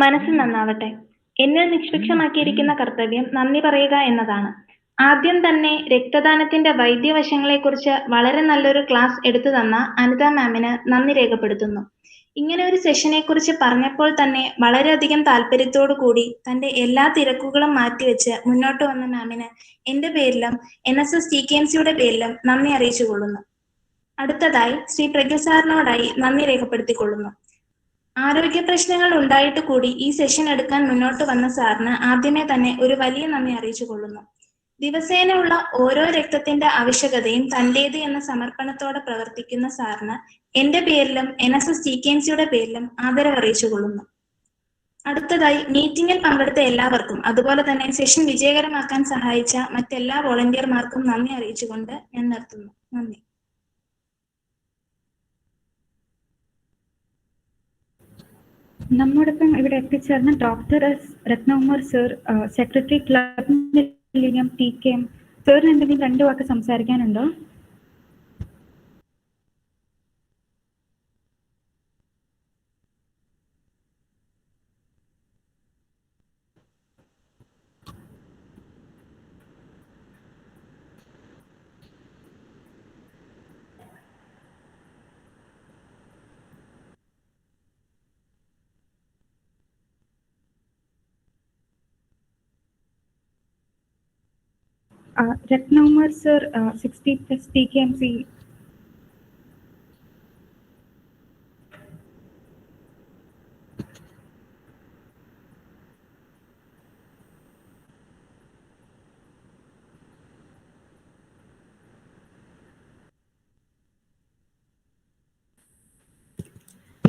മനസ്സ് നന്നാവട്ടെ. എന്നിൽ നിഷ്പക്ഷമാക്കിയിരിക്കുന്ന കർത്തവ്യം നന്ദി പറയുക എന്നതാണ്. ആദ്യം തന്നെ രക്തദാനത്തിന്റെ വൈദ്യവശങ്ങളെക്കുറിച്ച് വളരെ നല്ലൊരു ക്ലാസ് എടുത്തു തന്ന അനിത മാമിന് നന്ദി രേഖപ്പെടുത്തുന്നു. ഇങ്ങനെ ഒരു സെഷനെക്കുറിച്ച് പറഞ്ഞപ്പോൾ തന്നെ വളരെയധികം താല്പര്യത്തോടു കൂടി തന്റെ എല്ലാ തിരക്കുകളും മാറ്റിവെച്ച് മുന്നോട്ട് വന്ന മാമിന് എന്റെ പേരിലും NSS TKMCയുടെ പേരിലും നന്ദി അറിയിച്ചുകൊള്ളുന്നു. അടുത്തതായി ശ്രീ പ്രഗിൽ സാറിനോടായി നന്ദി രേഖപ്പെടുത്തിക്കൊള്ളുന്നു. ആരോഗ്യ പ്രശ്നങ്ങൾ ഉണ്ടായിട്ട് കൂടി ഈ സെഷൻ എടുക്കാൻ മുന്നോട്ട് വന്ന സാറിന് ആദ്യമേ തന്നെ ഒരു വലിയ നന്ദി അറിയിച്ചുകൊള്ളുന്നു. ദിവസേന ഉള്ള ഓരോ രക്തത്തിന്റെ ആവശ്യകതയും തന്റേത് എന്ന സമർപ്പണത്തോടെ പ്രവർത്തിക്കുന്ന സാറിന് എന്റെ പേരിലും NSS TKMCയുടെ പേരിലും ആദരവ് അറിയിച്ചുകൊള്ളുന്നു. അടുത്തതായി മീറ്റിംഗിൽ പങ്കെടുത്ത എല്ലാവർക്കും അതുപോലെ തന്നെ സെഷൻ വിജയകരമാക്കാൻ സഹായിച്ച മറ്റെല്ലാ വോളണ്ടിയർമാർക്കും നന്ദി അറിയിച്ചുകൊണ്ട് ഞാൻ നിർത്തുന്നു. നന്ദി. നമ്മോടൊപ്പം ഇവിടെ എത്തിച്ചേർന്ന doctor S Ratnakumar sir, secretary club millennium TKM. സാറിന് എന്തെങ്കിലും 2 വാക്ക് സംസാരിക്കാനുണ്ടോ? Ratnamar sir, 60 plus TKMCE.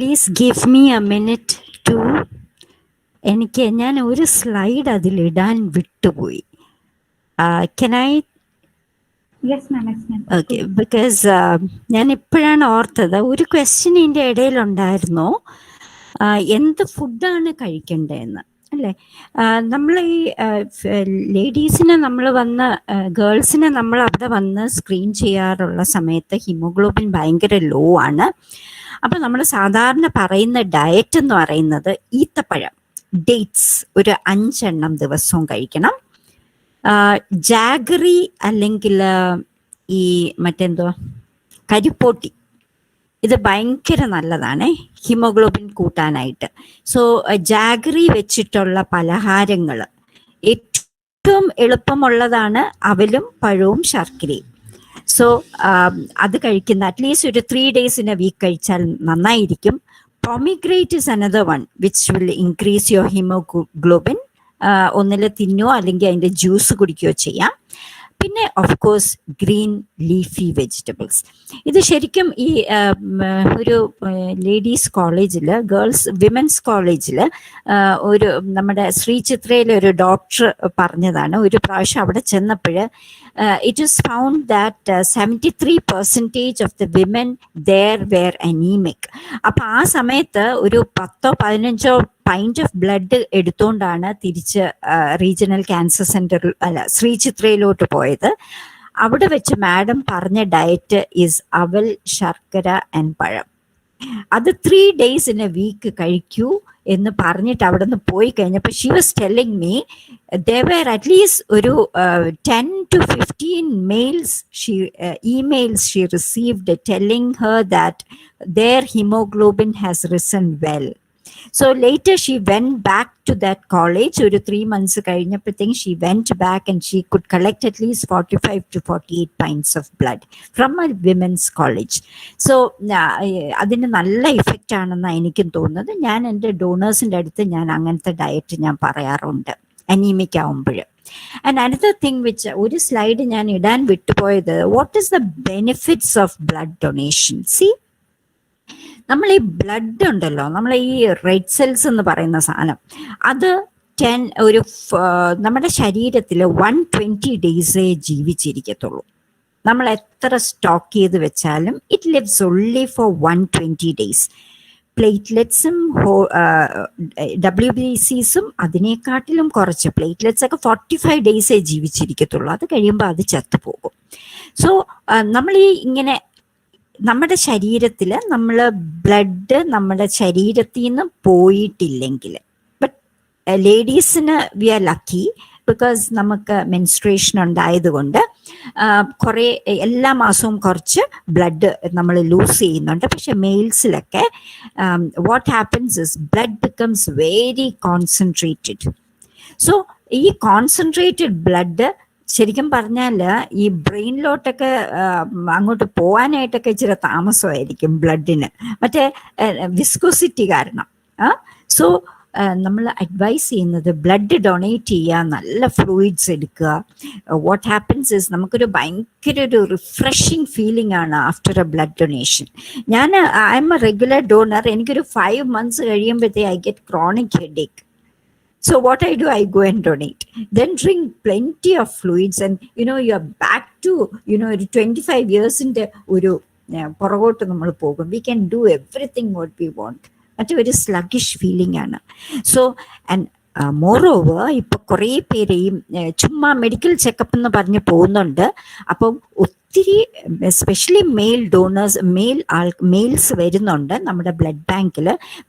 Please give me a minute to ഞാൻ ഒരു സ്ലൈഡ് അതിലിടാൻ വിട്ടുപോയി. Can I? Yes, ma'am. Yes, ma'am. Okay, because ഞാൻ ഇപ്പോഴാണ് ഓർത്തത് ഒരു ക്വസ്റ്റ്യൻ ഇതിൻ്റെ ഇടയിലുണ്ടായിരുന്നു, എന്ത് ഫുഡാണ് കഴിക്കേണ്ടതെന്ന് അല്ലേ. നമ്മൾ ഈ ലേഡീസിനെ നമ്മൾ വന്ന് ഗേൾസിനെ നമ്മൾ അവിടെ വന്ന് സ്ക്രീൻ ചെയ്യാറുള്ള സമയത്ത് ഹിമോഗ്ലോബിൻ ഭയങ്കര ലോ ആണ്. അപ്പം നമ്മൾ സാധാരണ പറയുന്ന ഡയറ്റ് എന്ന് പറയുന്നത് ഈത്തപ്പഴം, ഡേറ്റ്സ് ഒരു 5 എണ്ണം ദിവസവും കഴിക്കണം. ജാഗറി അല്ലെങ്കിൽ ഈ മറ്റെന്തോ കരിപ്പോട്ടി, ഇത് ഭയങ്കര നല്ലതാണ് ഹിമോഗ്ലോബിൻ കൂട്ടാനായിട്ട്. സോ ജാഗറി വെച്ചിട്ടുള്ള പലഹാരങ്ങൾ ഏറ്റവും എളുപ്പമുള്ളതാണ് അവലും പഴവും ശർക്കരയും. സോ അത് കഴിക്കുന്ന അറ്റ്ലീസ്റ്റ് ഒരു 3 days in a week കഴിച്ചാൽ നന്നായിരിക്കും. Pomegranate is another one which will increase your haemoglobin. ഒന്നിൽ തിന്നോ അല്ലെങ്കിൽ അതിൻ്റെ ജ്യൂസ് കുടിക്കുകയോ ചെയ്യാം. പിന്നെ of course green leafy vegetables. ഇത് ശരിക്കും ഈ ഒരു ലേഡീസ് കോളേജിൽ, വിമൻസ് കോളേജിൽ ഒരു നമ്മുടെ ശ്രീചിത്രയിലെ ഒരു ഡോക്ടർ പറഞ്ഞതാണ്. ഒരു പ്രാവശ്യം അവിടെ ചെന്നപ്പോൾ it is found that 73% of the women there were anaemic. അപ്പം ആ സമയത്ത് ഒരു 10-15 പൈൻറ്റ് ഓഫ് ബ്ലഡ് എടുത്തുകൊണ്ടാണ് തിരിച്ച് റീജിയണൽ ക്യാൻസർ സെന്ററിൽ ശ്രീചിത്രയിലോട്ട് പോയത്. അവിടെ വെച്ച് മാഡം പറഞ്ഞ ഡയറ്റ് ഈസ് അവൽ, ശർക്കര ആൻഡ് പഴം. അത് 3 days in a week കഴിക്കൂ എന്ന് പറഞ്ഞിട്ട് അവിടെ നിന്ന് പോയി കഴിഞ്ഞപ്പോൾ she was telling me there were at least ഒരു 10 to 15 emails she received telling her that their hemoglobin has risen well. So later she went back to that college. ഒരു 3 months കഴിഞ്ഞപ്പോഴത്തേക്കും she went back and she could collect at least 45 to 48 pints of blood from a women's college. So അതിന് നല്ല effect ആണെന്നാണ് എനിക്കും തോന്നുന്നത്. ഞാൻ എൻ്റെ ഡോണേഴ്സിൻ്റെ അടുത്ത് ഞാൻ അങ്ങനത്തെ ഡയറ്റ് ഞാൻ പറയാറുണ്ട് അനീമിക് ആവുമ്പോൾ. ആൻഡ് അനദർ തിങ് വിച്ച് ഒരു സ്ലൈഡ് ഞാൻ ഇടാൻ വിട്ടുപോയത്, what is the benefits of blood donation. See, നമ്മൾ ഈ ബ്ലഡ് ഉണ്ടല്ലോ, നമ്മൾ ഈ റെഡ് സെൽസ് എന്ന് പറയുന്ന സാധനം, അത് നമ്മുടെ ശരീരത്തിൽ 120 days ജീവിച്ചിരിക്കത്തുള്ളൂ. നമ്മൾ എത്ര സ്റ്റോക്ക് ചെയ്ത് വെച്ചാലും it lives only for 120 days. പ്ലേറ്റ്ലെറ്റ്സും WBCസും അതിനെക്കാട്ടിലും കുറച്ച്, പ്ലേറ്റ്ലെറ്റ്സ് ഒക്കെ 45 days ജീവിച്ചിരിക്കത്തുള്ളൂ. അത് കഴിയുമ്പോൾ അത് ചത്തുപോകും. സോ നമ്മൾ ഈ ഇങ്ങനെ നമ്മുടെ ശരീരത്തിൽ നമ്മൾ ബ്ലഡ് നമ്മുടെ ശരീരത്തിൽ നിന്ന് പോയിട്ടില്ലെങ്കിൽ, ബട്ട് ലേഡീസിന് വി ആർ ലക്കി ബിക്കോസ് നമുക്ക് മെൻസ്ട്രേഷൻ ഉണ്ടായതുകൊണ്ട് കുറേ എല്ലാ മാസവും കുറച്ച് ബ്ലഡ് നമ്മൾ ലൂസ് ചെയ്യുന്നുണ്ട്. പക്ഷെ മെയിൽസിലൊക്കെ what happens is blood becomes very concentrated. So ഈ കോൺസെൻട്രേറ്റഡ് ബ്ലഡ് ശരിക്കും പറഞ്ഞാൽ ഈ ബ്രെയിനിലോട്ടൊക്കെ അങ്ങോട്ട് പോകാനായിട്ടൊക്കെ ഇച്ചിരി താമസമായിരിക്കും ബ്ലഡിന്, മറ്റേ വിസ്കോസിറ്റി കാരണം. സോ നമ്മൾ അഡ്വൈസ് ചെയ്യുന്നത് ബ്ലഡ് ഡൊണേറ്റ് ചെയ്യുക, നല്ല ഫ്ലൂയിഡ്സ് എടുക്കുക. വാട്ട് ഹാപ്പൻസ് ഇസ് നമുക്കൊരു ഭയങ്കര ഒരു റിഫ്രഷിങ് ഫീലിംഗ് ആണ് after a blood donation. I am a regular donor. എനിക്കൊരു 5 months കഴിയുമ്പോഴത്തേ I get chronic headache. So what I do, I go and donate, then drink plenty of fluids, and you are back to ഒരു 25 years ഒരു പുറകോട്ട് നമ്മൾ പോകും. We can do everything what we want. മറ്റേ ഒരു sluggish feeling ആണ്. So and moreover ഇപ്പൊ കുറേ പേര് ഈ ചുമ്മാ മെഡിക്കൽ ചെക്കപ്പ് എന്ന് പറഞ്ഞ് പോകുന്നുണ്ട്. അപ്പം ഒത്തിരി എസ്പെഷ്യലി മെയിൽസ് വരുന്നുണ്ട് നമ്മുടെ ബ്ലഡ് ബാങ്കിൽ.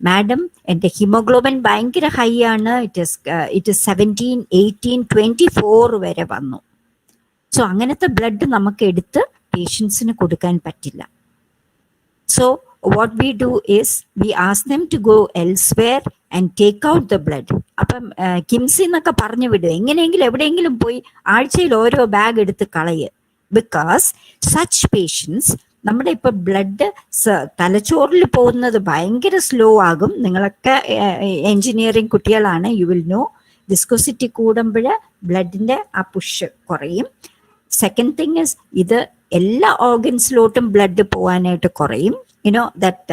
മാഡം, എൻ്റെ ഹിമോഗ്ലോബിൻ ഭയങ്കര ഹൈ ആണ്, ഇറ്റ് ഇസ് 17, 18, 24 വരെ വന്നു. സോ അങ്ങനത്തെ ബ്ലഡ് നമുക്ക് എടുത്ത് പേഷ്യൻസിന് കൊടുക്കാൻ പറ്റില്ല. So what we do is we ask them to go elsewhere and take out the blood. അപ്പം കിംസി എന്നൊക്കെ പറഞ്ഞു വിടുക, എങ്ങനെയെങ്കിലും എവിടെയെങ്കിലും പോയി ആഴ്ചയിൽ ഓരോ ബാഗ് എടുത്ത് കളയുക. ബിക്കോസ് സച്ച് പേഷ്യൻസ്, നമ്മുടെ ഇപ്പൊ ബ്ലഡ് തലച്ചോറിൽ പോകുന്നത് ഭയങ്കര സ്ലോ ആകും. നിങ്ങളൊക്കെ എഞ്ചിനീയറിംഗ് കുട്ടികളാണ്, യു വിൽ നോ. വിസ്കോസിറ്റി കൂടുമ്പോൾ ബ്ലഡിന്റെ ആ പുഷ് കുറയും. സെക്കൻഡ് തിങ് ഇസ് ഇത് എല്ലാ ഓർഗൻസിലോട്ടും ബ്ലഡ് പോകാനായിട്ട് കുറയും. that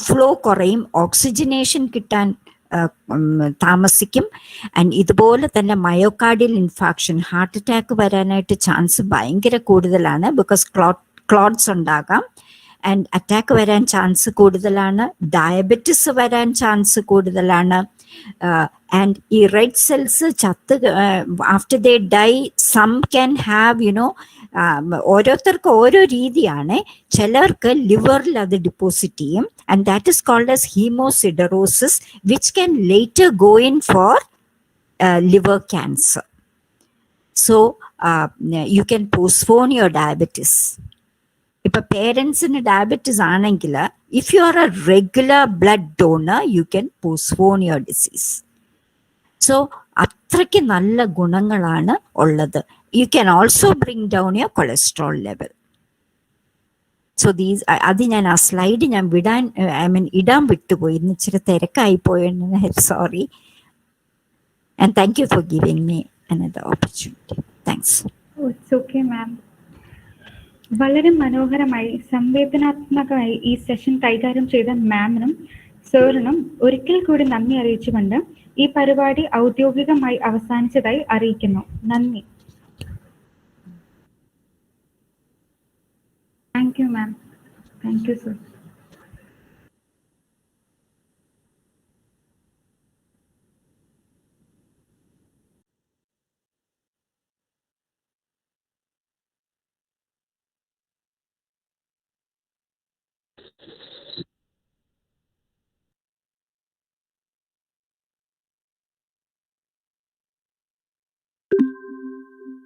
ഫ്ലോ കുറയും, ഓക്സിജനേഷൻ കിട്ടാൻ താമസിക്കും. ആൻഡ് ഇതുപോലെ തന്നെ മയോകാർഡിയൽ ഇൻഫാക്ഷൻ, ഹാർട്ട് അറ്റാക്ക് വരാനായിട്ട് ചാൻസ് ഭയങ്കര കൂടുതലാണ്. ബിക്കോസ് ക്ലോട്ട്സ് ഉണ്ടാകാം. ആൻഡ് അറ്റാക്ക് വരാൻ ചാൻസ് കൂടുതലാണ്. ഡയബറ്റിസ് വരാൻ ചാൻസ് കൂടുതലാണ്. ആൻഡ് ഈ റെഡ് സെൽസ് ചത്ത് after they die some can have ഓരോരുത്തർക്ക് ഓരോ രീതിയാണ്. ചിലർക്ക് ലിവറിൽ അത് ഡിപ്പോസിറ്റ് ചെയ്യും. And that is called as haemosiderosis which can later go in for liver cancer. So you can postpone your diabetes. ഇപ്പൊ പേരൻസിന് ഡയബറ്റിസ് ആണെങ്കിൽ if you R A regular blood donor you can postpone your disease. So അത്രയ്ക്ക് നല്ല ഗുണങ്ങളാണ് ഉള്ളത്. You can also bring down your cholesterol level. So these അത് ഞാൻ ആ സ്ലൈഡ് ഞാൻ ഇടാൻ വിട്ടുപോയി, ഇന്ന് ഇച്ചിരി തിരക്കായി പോയെന്ന്. Sorry. And thank you for giving me another opportunity. Thanks. Oh, it's okay, ma'am. വളരെ മനോഹരമായി സംവേദനാത്മകമായി ഈ സെഷൻ കൈകാര്യം ചെയ്ത മാമിനും സാറിനും ഒരിക്കൽ കൂടി നന്ദി അറിയിച്ചുകൊണ്ട് ഈ പരിപാടി ഔദ്യോഗികമായി അവസാനിച്ചതായി അറിയിക്കുന്നു. നന്ദി. Thank you ma'am. Thank you sir.